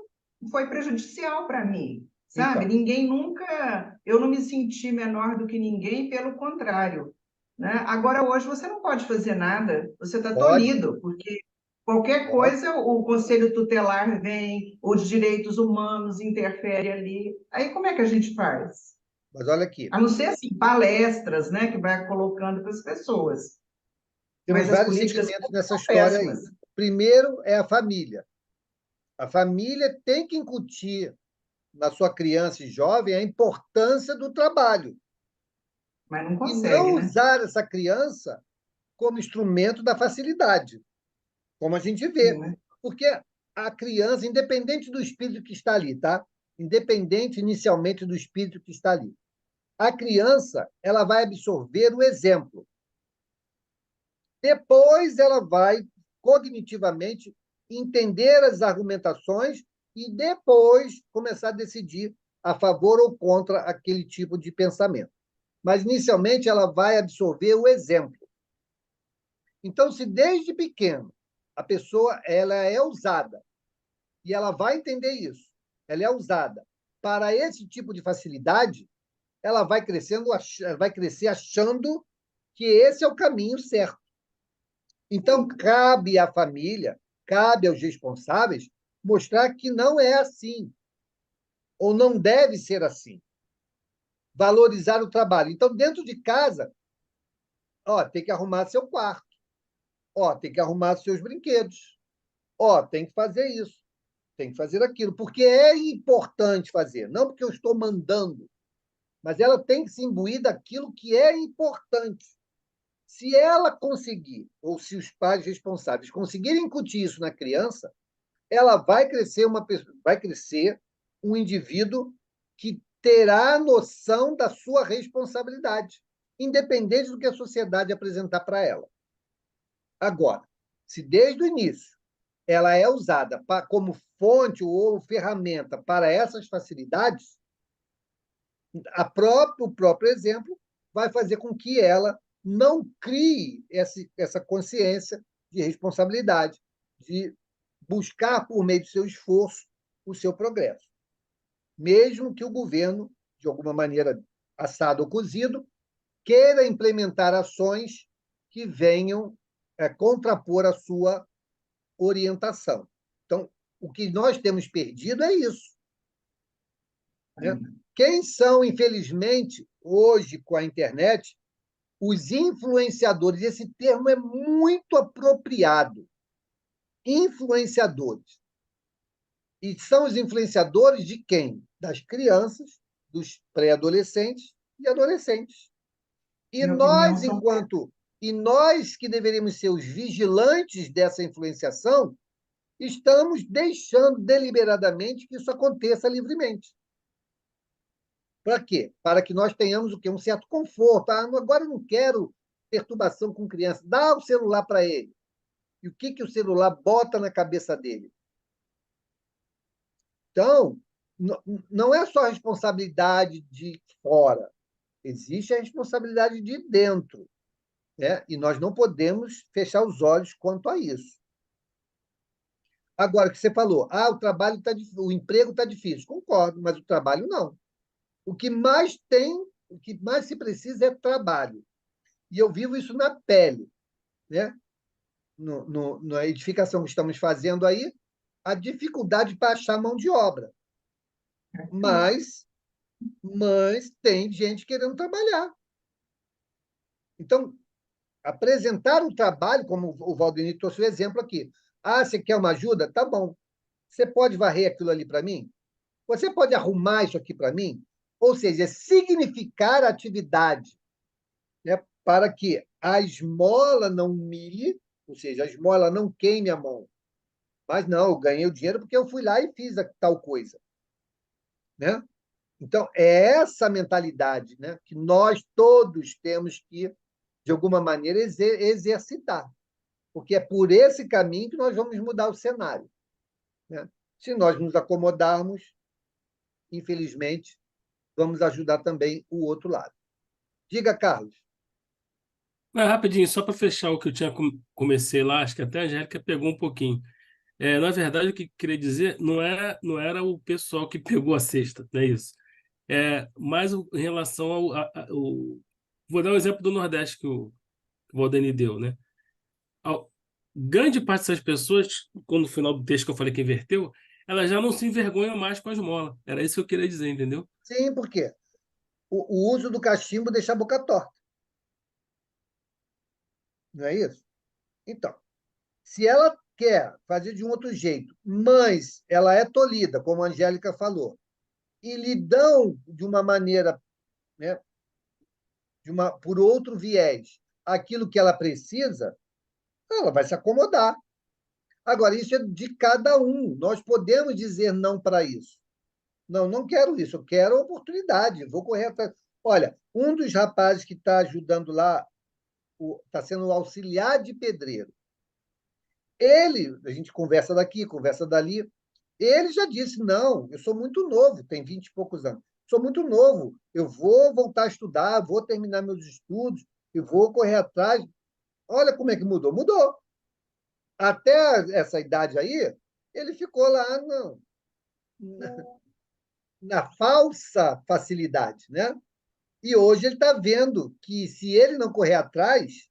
foi prejudicial para mim, sabe? então, Ninguém nunca, eu não me senti menor do que ninguém, pelo contrário, né? Agora, hoje, você não pode fazer nada, você está pode, tolhido, porque qualquer pode, coisa, o Conselho Tutelar vem, os direitos humanos interfere ali. Aí, como é que a gente faz? mas olha aqui, A não ser, assim, palestras, né, que vai colocando para as pessoas. temos Mas as vários políticas segmentos públicas nessa são história aí. péssimas. Primeiro é a família. A família tem que incutir na sua criança e jovem a importância do trabalho Mas não e consegue, não né? usar essa criança como instrumento da facilidade, como a gente vê. Sim, né? Porque a criança, independente do espírito que está ali, tá? Independente inicialmente do espírito que está ali, a criança ela vai absorver o exemplo. Depois ela vai cognitivamente entender as argumentações e depois começar a decidir a favor ou contra aquele tipo de pensamento. Mas inicialmente ela vai absorver o exemplo. Então, se desde pequeno a pessoa ela é usada e ela vai entender isso, ela é usada para esse tipo de facilidade, ela vai crescendo, vai crescer achando que esse é o caminho certo. Então, cabe à família, cabe aos responsáveis mostrar que não é assim, ou não deve ser assim. Valorizar o trabalho. Então, dentro de casa, ó, tem que arrumar seu quarto, ó, tem que arrumar seus brinquedos, ó, tem que fazer isso, tem que fazer aquilo, porque é importante fazer, não porque eu estou mandando, mas ela tem que se imbuir daquilo que é importante. Se ela conseguir, ou se os pais responsáveis conseguirem incutir isso na criança, ela vai crescer um indivíduo que terá noção da sua responsabilidade, independente do que a sociedade apresentar para ela. Agora, se desde o início ela é usada como fonte ou ferramenta para essas facilidades, o próprio exemplo vai fazer com que ela não crie essa consciência de responsabilidade, de buscar, por meio do seu esforço, o seu progresso. Mesmo que o governo, de alguma maneira assado ou cozido, queira implementar ações que venham contrapor a sua orientação. Então, o que nós temos perdido é isso. Né? Quem são, infelizmente, hoje, com a internet, os influenciadores? Esse termo é muito apropriado. Influenciadores. E são os influenciadores de quem? Das crianças, dos pré-adolescentes e adolescentes. E nós, nós que deveríamos ser os vigilantes dessa influenciação, estamos deixando deliberadamente que isso aconteça livremente. Para quê? Para que nós tenhamos o quê? Um certo conforto. Agora eu não quero perturbação com criança. Dá o celular para ele. E o que o celular bota na cabeça dele? Então, não é só a responsabilidade de fora, existe a responsabilidade de dentro, né? E nós não podemos fechar os olhos quanto a isso. Agora, o que você falou, o trabalho o emprego está difícil. Concordo, mas o trabalho não. O que mais se precisa é trabalho. E eu vivo isso na pele, né? Na edificação que estamos fazendo aí, a dificuldade para achar mão de obra. Mas tem gente querendo trabalhar. Então, apresentar o trabalho, como o Valdemir trouxe o exemplo aqui. Você quer uma ajuda? Tá bom. Você pode varrer aquilo ali para mim? Você pode arrumar isso aqui para mim? Ou seja, significar a atividade, né, para que a esmola não humilhe, ou seja, a esmola não queime a mão. Mas não, eu ganhei o dinheiro porque eu fui lá e fiz tal coisa. Né? Então, é essa mentalidade, né, que nós todos temos que, de alguma maneira, exercitar. Porque é por esse caminho que nós vamos mudar o cenário. Né? Se nós nos acomodarmos, infelizmente, vamos ajudar também o outro lado. Diga, Carlos. Rapidinho, só para fechar o que eu tinha comecei lá, acho que até a Angélica pegou um pouquinho. Na verdade, o que eu queria dizer não era o pessoal que pegou a cesta, não é isso. Mais em relação vou dar um exemplo do Nordeste que o Valdeni deu, né? Grande parte dessas pessoas, quando no final do texto que eu falei que inverteu, elas já não se envergonham mais com a esmola. Era isso que eu queria dizer, entendeu? Sim, por quê? O uso do cachimbo deixa a boca torta. Não é isso? Então, se ela quer fazer de um outro jeito, mas ela é tolhida, como a Angélica falou, e lhe dão de uma maneira, né, por outro viés, aquilo que ela precisa, ela vai se acomodar. Agora, isso é de cada um. Nós podemos dizer não para isso. Não quero isso, eu quero oportunidade, vou correr atrás. Olha, um dos rapazes que está ajudando lá, está sendo o auxiliar de pedreiro. A gente conversa daqui, conversa dali, ele já disse, não, eu sou muito novo, tem 20 e poucos anos, sou muito novo, eu vou voltar a estudar, vou terminar meus estudos e vou correr atrás. Olha como é que mudou. Mudou. Até essa idade aí, ele ficou lá na falsa facilidade, né? E hoje ele está vendo que, se ele não correr atrás,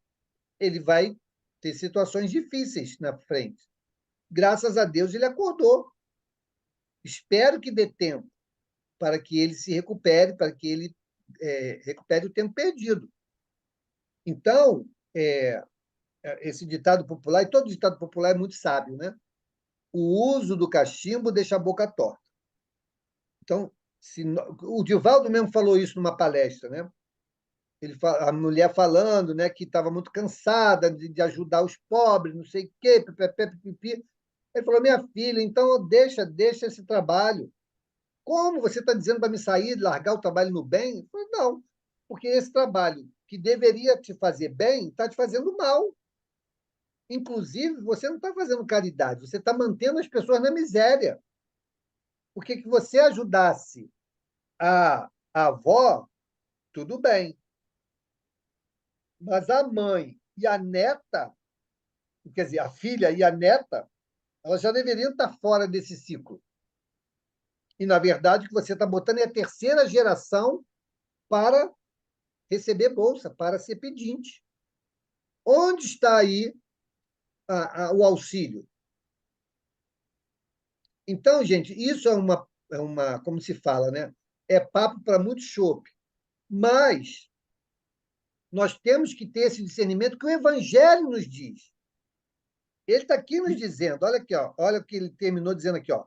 ele vai ter situações difíceis na frente. Graças a Deus, ele acordou. Espero que dê tempo para que ele se recupere, para que ele recupere o tempo perdido. Então, esse ditado popular, e todo ditado popular é muito sábio, né? O uso do cachimbo deixa a boca torta. Então, o Divaldo mesmo falou isso numa palestra, né? A mulher falando, né, que estava muito cansada de ajudar os pobres, não sei o quê, pipi. Ele falou, minha filha, então deixa esse trabalho. Como você está dizendo para me sair, largar o trabalho no bem? Eu falei, não, porque esse trabalho que deveria te fazer bem está te fazendo mal. Inclusive, você não está fazendo caridade, você está mantendo as pessoas na miséria. Porque que você ajudasse a avó, tudo bem. Mas a mãe e a neta, quer dizer, a filha e a neta, elas já deveriam estar fora desse ciclo. E, na verdade, o que você está botando é a terceira geração para receber bolsa, para ser pedinte. Onde está aí o auxílio? Então, gente, isso como se fala, né? É papo para muito chope. Mas nós temos que ter esse discernimento que o Evangelho nos diz. Ele está aqui nos dizendo, olha aqui, ó, olha o que ele terminou dizendo aqui, ó.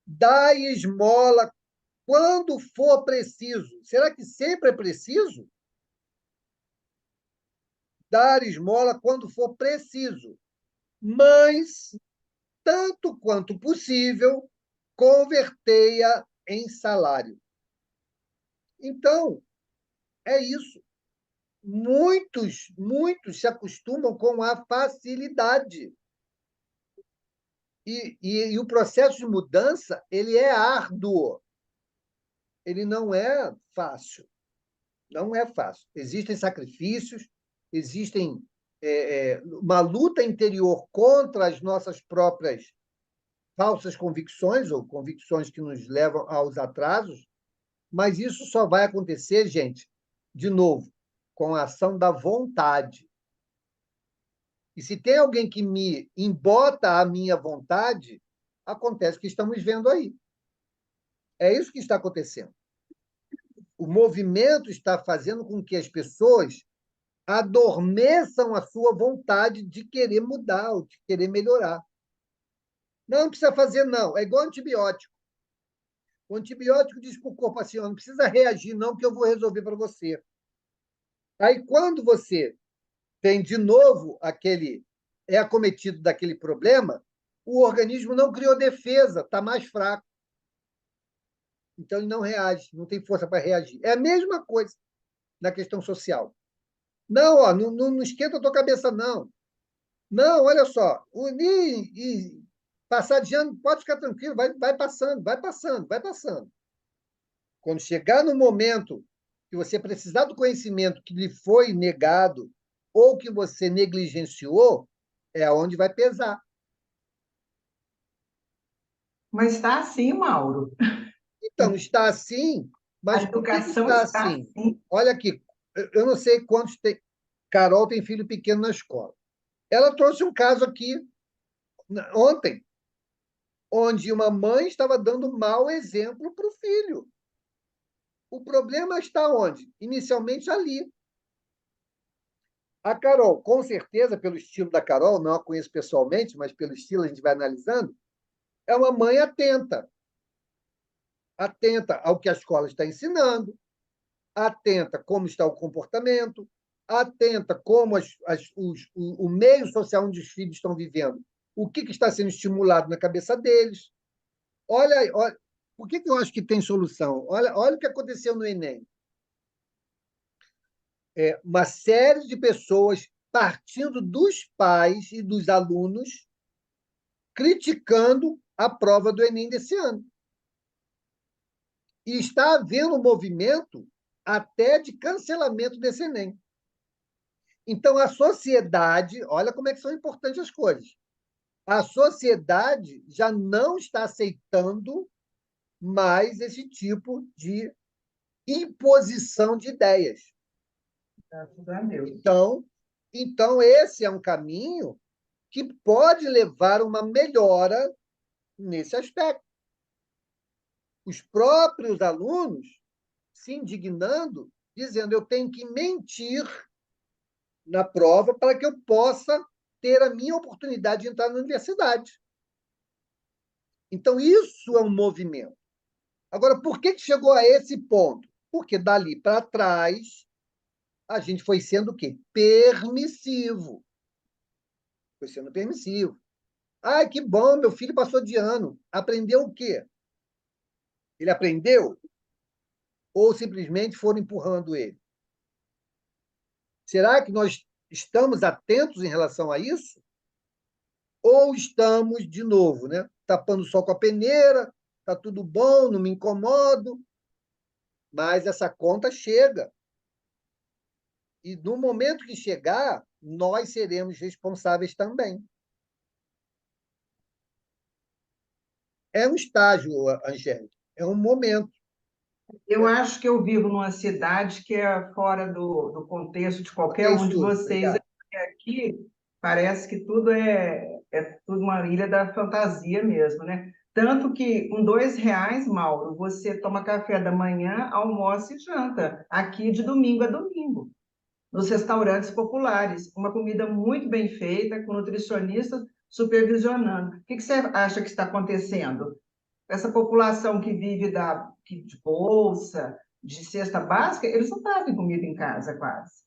Dai esmola quando for preciso. Será que sempre é preciso? Dar esmola quando for preciso. Mas, tanto quanto possível, convertei-a em salário. Então, é isso. Muitos se acostumam com a facilidade. E o processo de mudança, ele é árduo. Ele não é fácil. Não é fácil. Existem sacrifícios, existem uma luta interior contra as nossas próprias falsas convicções, ou convicções que nos levam aos atrasos, mas isso só vai acontecer, gente, de novo, com a ação da vontade. E se tem alguém que me embota a minha vontade, acontece o que estamos vendo aí. É isso que está acontecendo. O movimento está fazendo com que as pessoas adormeçam a sua vontade de querer mudar, ou de querer melhorar. Não precisa fazer, não. É igual antibiótico. O antibiótico diz para o corpo assim, não precisa reagir, não, que eu vou resolver para você. Aí, quando você tem de novo é acometido daquele problema, o organismo não criou defesa, está mais fraco. Então, ele não reage, não tem força para reagir. É a mesma coisa na questão social. Não, ó, não esquenta a tua cabeça, não. Não, olha só, passar de ano, pode ficar tranquilo, vai passando, vai passando, vai passando. Quando chegar no momento que você precisar do conhecimento que lhe foi negado ou que você negligenciou, é onde vai pesar. Mas está assim, Mauro. Então, está assim, A mas por que educação está está assim? assim. Olha aqui, eu não sei quantos tem. Carol tem filho pequeno na escola. Ela trouxe um caso aqui ontem, onde uma mãe estava dando mau exemplo para o filho. O problema está onde? Inicialmente ali. A Carol, com certeza, pelo estilo da Carol, não a conheço pessoalmente, mas pelo estilo a gente vai analisando, é uma mãe atenta. Atenta ao que a escola está ensinando, atenta como está o comportamento, atenta como o meio social onde os filhos estão vivendo, o que está sendo estimulado na cabeça deles. Olha, por que eu acho que tem solução? Olha o que aconteceu no Enem. Uma série de pessoas partindo dos pais e dos alunos criticando a prova do Enem desse ano. E está havendo um movimento até de cancelamento desse Enem. Então, a sociedade, olha como é que são importantes as coisas. A sociedade já não está aceitando mais esse tipo de imposição de ideias. Graças a Deus. Então, esse é um caminho que pode levar a uma melhora nesse aspecto. Os próprios alunos se indignando, dizendo eu tenho que mentir na prova para que eu possa ter a minha oportunidade de entrar na universidade. Então, isso é um movimento. Agora, por que chegou a esse ponto? Porque dali para trás, a gente foi sendo o quê? Permissivo. Foi sendo permissivo. Ai, que bom, meu filho passou de ano. Aprendeu o quê? Ele aprendeu? Ou simplesmente foram empurrando ele? Será que nós estamos atentos em relação a isso? Ou estamos, de novo, né, tapando o sol com a peneira, está tudo bom, não me incomodo, mas essa conta chega. E no momento que chegar, nós seremos responsáveis também. É um estágio, Angélica, é um momento. Eu acho que eu vivo numa cidade que é fora do contexto de qualquer um de vocês. aqui parece que tudo é tudo uma ilha da fantasia mesmo, né? Tanto que com R$ 2, Mauro, você toma café da manhã, almoça e janta, aqui de domingo a domingo, nos restaurantes populares. Uma comida muito bem feita, com nutricionistas supervisionando. O que você acha que está acontecendo? Essa população que vive de bolsa, de cesta básica, eles não fazem comida em casa quase.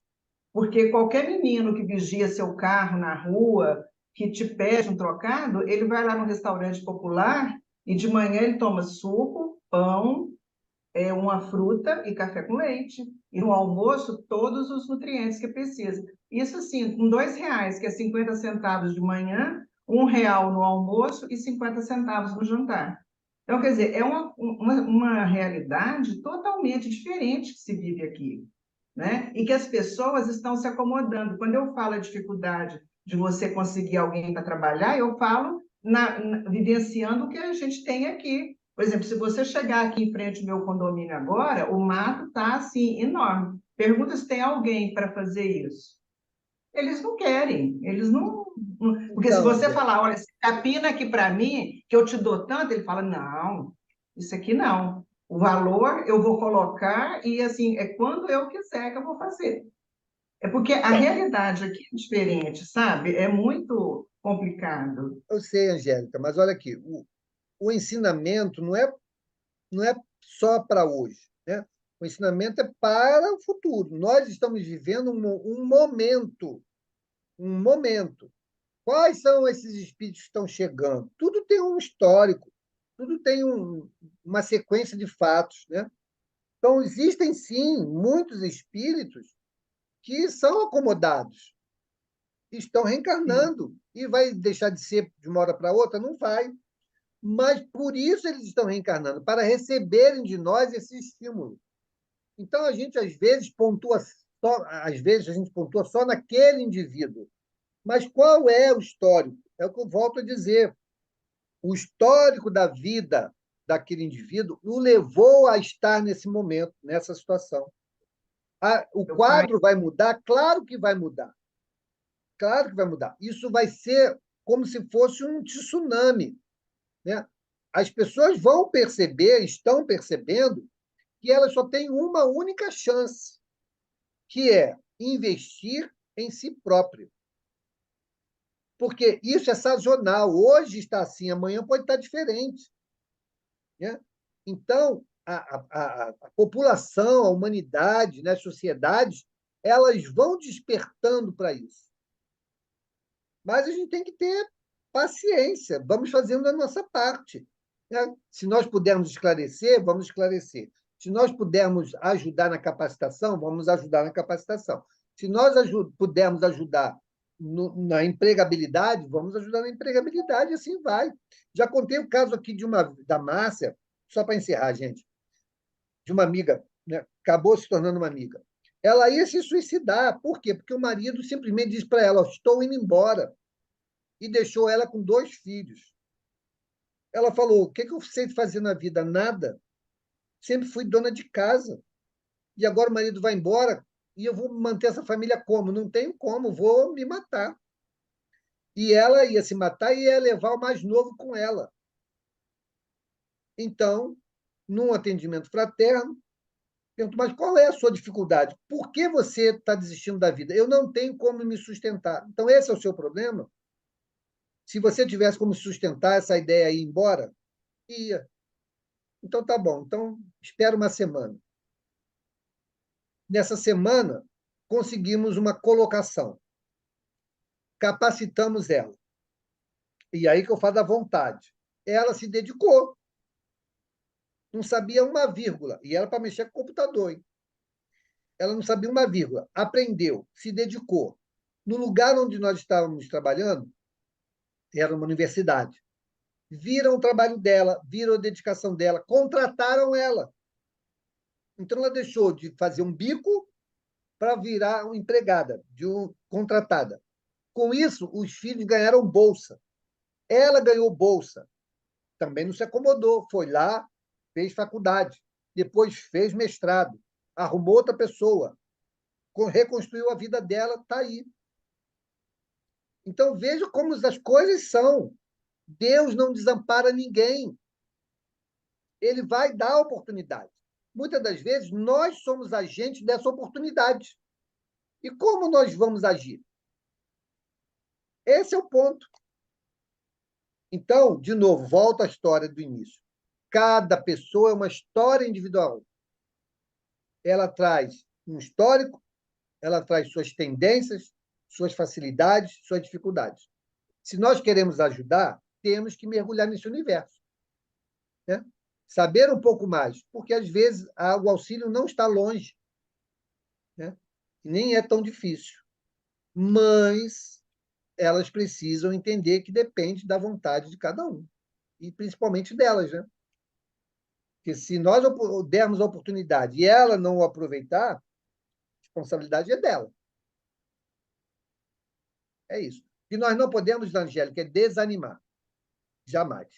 Porque qualquer menino que vigia seu carro na rua, que te pede um trocado, ele vai lá no restaurante popular e de manhã ele toma suco, pão, uma fruta e café com leite. E no almoço, todos os nutrientes que precisa. Isso assim, com R$ 2, que é 50 centavos de manhã, R$ 1 no almoço e 50 centavos no jantar. Então, quer dizer, é uma realidade totalmente diferente que se vive aqui, né? E que as pessoas estão se acomodando. Quando eu falo a dificuldade de você conseguir alguém para trabalhar, eu falo vivenciando o que a gente tem aqui. Por exemplo, se você chegar aqui em frente ao meu condomínio agora, o mato está assim, enorme. Pergunta se tem alguém para fazer isso. Eles não querem, eles não. Porque se Então, você Angélica, falar, olha, capina aqui para mim, que eu te dou tanto, ele fala, não, isso aqui não. O valor eu vou colocar e, assim, é quando eu quiser que eu vou fazer. É porque a então, realidade aqui é diferente, sabe? É muito complicado. eu sei, Angélica, mas olha aqui, o ensinamento não é só para hoje, né? O ensinamento é para o futuro. Nós estamos vivendo um momento, um momento. Quais são esses espíritos que estão chegando? Tudo tem um histórico, tudo tem uma sequência de fatos, né? Então, existem, sim, muitos espíritos que são acomodados, estão Sim, reencarnando, e vai deixar de ser de uma hora para outra? Não vai. Mas, por isso, eles estão reencarnando, para receberem de nós esse estímulo. Então, a gente, às vezes, a gente pontua só naquele indivíduo. Mas qual é o histórico? É o que eu volto a dizer. O histórico da vida daquele indivíduo o levou a estar nesse momento, nessa situação. O meu pai, quadro vai mudar? Claro que vai mudar. Claro que vai mudar. Isso vai ser como se fosse um tsunami, né? As pessoas vão perceber, estão percebendo, que elas só têm uma única chance, que é investir em si próprio. Porque isso é sazonal. Hoje está assim, amanhã pode estar diferente, né? Então, a população, a humanidade, né, as sociedades, elas vão despertando para isso. Mas a gente tem que ter paciência, vamos fazendo a nossa parte, né? Se nós pudermos esclarecer, vamos esclarecer. Se nós pudermos ajudar na capacitação, vamos ajudar na capacitação. Se nós pudermos ajudar na empregabilidade, vamos ajudar na empregabilidade, e assim vai. Já contei o caso aqui da Márcia, só para encerrar, gente, de uma amiga, né? Acabou se tornando uma amiga. Ela ia se suicidar. Por quê? Porque o marido simplesmente disse para ela: estou indo embora, e deixou ela com 2 filhos. Ela falou: o que eu sei fazer na vida? Nada. Sempre fui dona de casa. E agora o marido vai embora e eu vou manter essa família como? Não tenho como, vou me matar. E ela ia se matar e ia levar o mais novo com ela. Então, num atendimento fraterno, pergunto: mas qual é a sua dificuldade? Por que você está desistindo da vida? Eu não tenho como me sustentar. Então, esse é o seu problema? Se você tivesse como sustentar essa ideia e ir embora, ia. Então, tá bom. Então, espera uma semana. Nessa semana, conseguimos uma colocação. Capacitamos ela. E aí que eu falo da vontade. Ela se dedicou. Não sabia uma vírgula. E era para mexer com o computador, hein? Ela não sabia uma vírgula. Aprendeu, se dedicou. No lugar onde nós estávamos trabalhando, era uma universidade. Viram o trabalho dela, viram a dedicação dela, contrataram ela. Então, ela deixou de fazer um bico para virar uma empregada, contratada. Com isso, os filhos ganharam bolsa. Ela ganhou bolsa. Também não se acomodou. Foi lá, fez faculdade. Depois fez mestrado. Arrumou outra pessoa. Reconstruiu a vida dela, está aí. Então, veja como as coisas são. Deus não desampara ninguém. Ele vai dar oportunidade. Muitas das vezes, nós somos agentes dessa oportunidade. E como nós vamos agir? Esse é o ponto. Então, de novo, volta à história do início. Cada pessoa é uma história individual. Ela traz um histórico, ela traz suas tendências, suas facilidades, suas dificuldades. Se nós queremos ajudar, temos que mergulhar nesse universo, né? Saber um pouco mais, porque às vezes o auxílio não está longe, né? Nem é tão difícil, mas elas precisam entender que depende da vontade de cada um, e principalmente delas, né? Porque se nós dermos a oportunidade e ela não o aproveitar, a responsabilidade é dela. É isso. O que nós não podemos, Angélica, é desanimar. Jamais.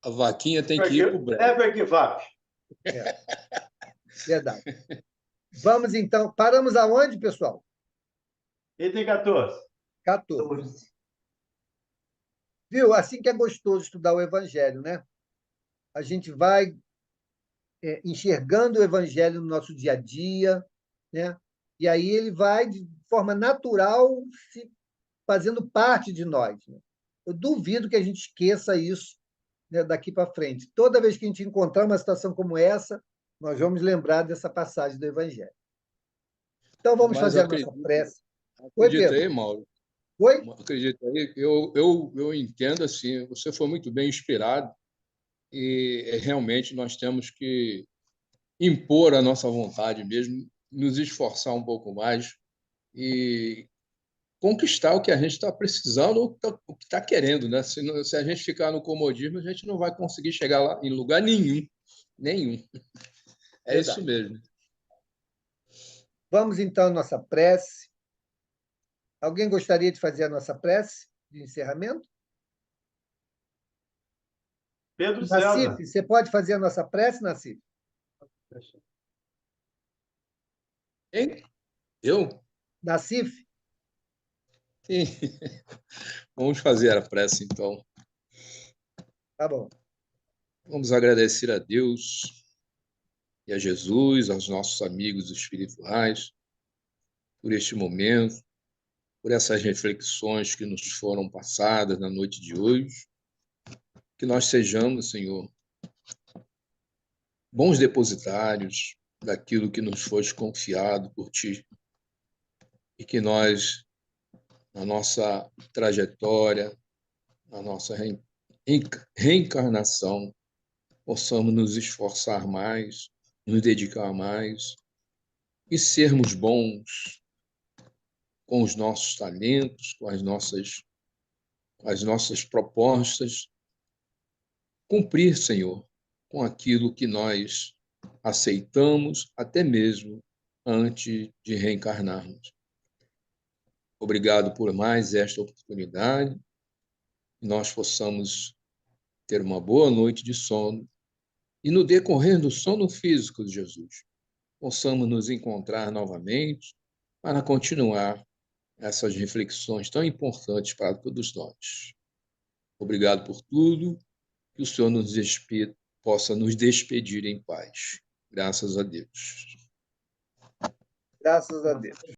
A vaquinha tem que ir para o breve. Never give up. Verdade. Vamos, então. Paramos aonde, pessoal? Item 14. 14. Viu? Assim que é gostoso estudar o Evangelho, né? A gente vai enxergando o Evangelho no nosso dia a dia, né? E aí ele vai, de forma natural, se fazendo parte de nós, né? Eu duvido que a gente esqueça isso, né, daqui para frente. Toda vez que a gente encontrar uma situação como essa, nós vamos lembrar dessa passagem do Evangelho. Então, vamos fazer a nossa prece. Oi, Acredita Pedro. aí, Mauro? Oi? Acredita aí, eu entendo assim, você foi muito bem inspirado e realmente nós temos que impor a nossa vontade mesmo, nos esforçar um pouco mais e conquistar o que a gente está precisando ou o que está querendo, né? Se a gente ficar no comodismo, a gente não vai conseguir chegar lá em lugar nenhum. Nenhum. É Verdade. isso mesmo. Vamos, então, à nossa prece. Alguém gostaria de fazer a nossa prece de encerramento? Pedro César. Nassif, você pode fazer a nossa prece, Nassif? Hein? Eu? Nassif? Sim. Vamos fazer a prece, então. Tá bom. Vamos agradecer a Deus e a Jesus, aos nossos amigos espirituais, por este momento, por essas reflexões que nos foram passadas na noite de hoje. Que nós sejamos, Senhor, bons depositários daquilo que nos foi confiado por Ti. E que nós, na nossa trajetória, na nossa reencarnação, possamos nos esforçar mais, nos dedicar mais e sermos bons com os nossos talentos, com as nossas propostas, cumprir, Senhor, com aquilo que nós aceitamos, até mesmo antes de reencarnarmos. Obrigado por mais esta oportunidade, que nós possamos ter uma boa noite de sono e, no decorrer do sono físico de Jesus, possamos nos encontrar novamente para continuar essas reflexões tão importantes para todos nós. Obrigado por tudo, que o Senhor possa nos despedir em paz. Graças a Deus. Graças a Deus.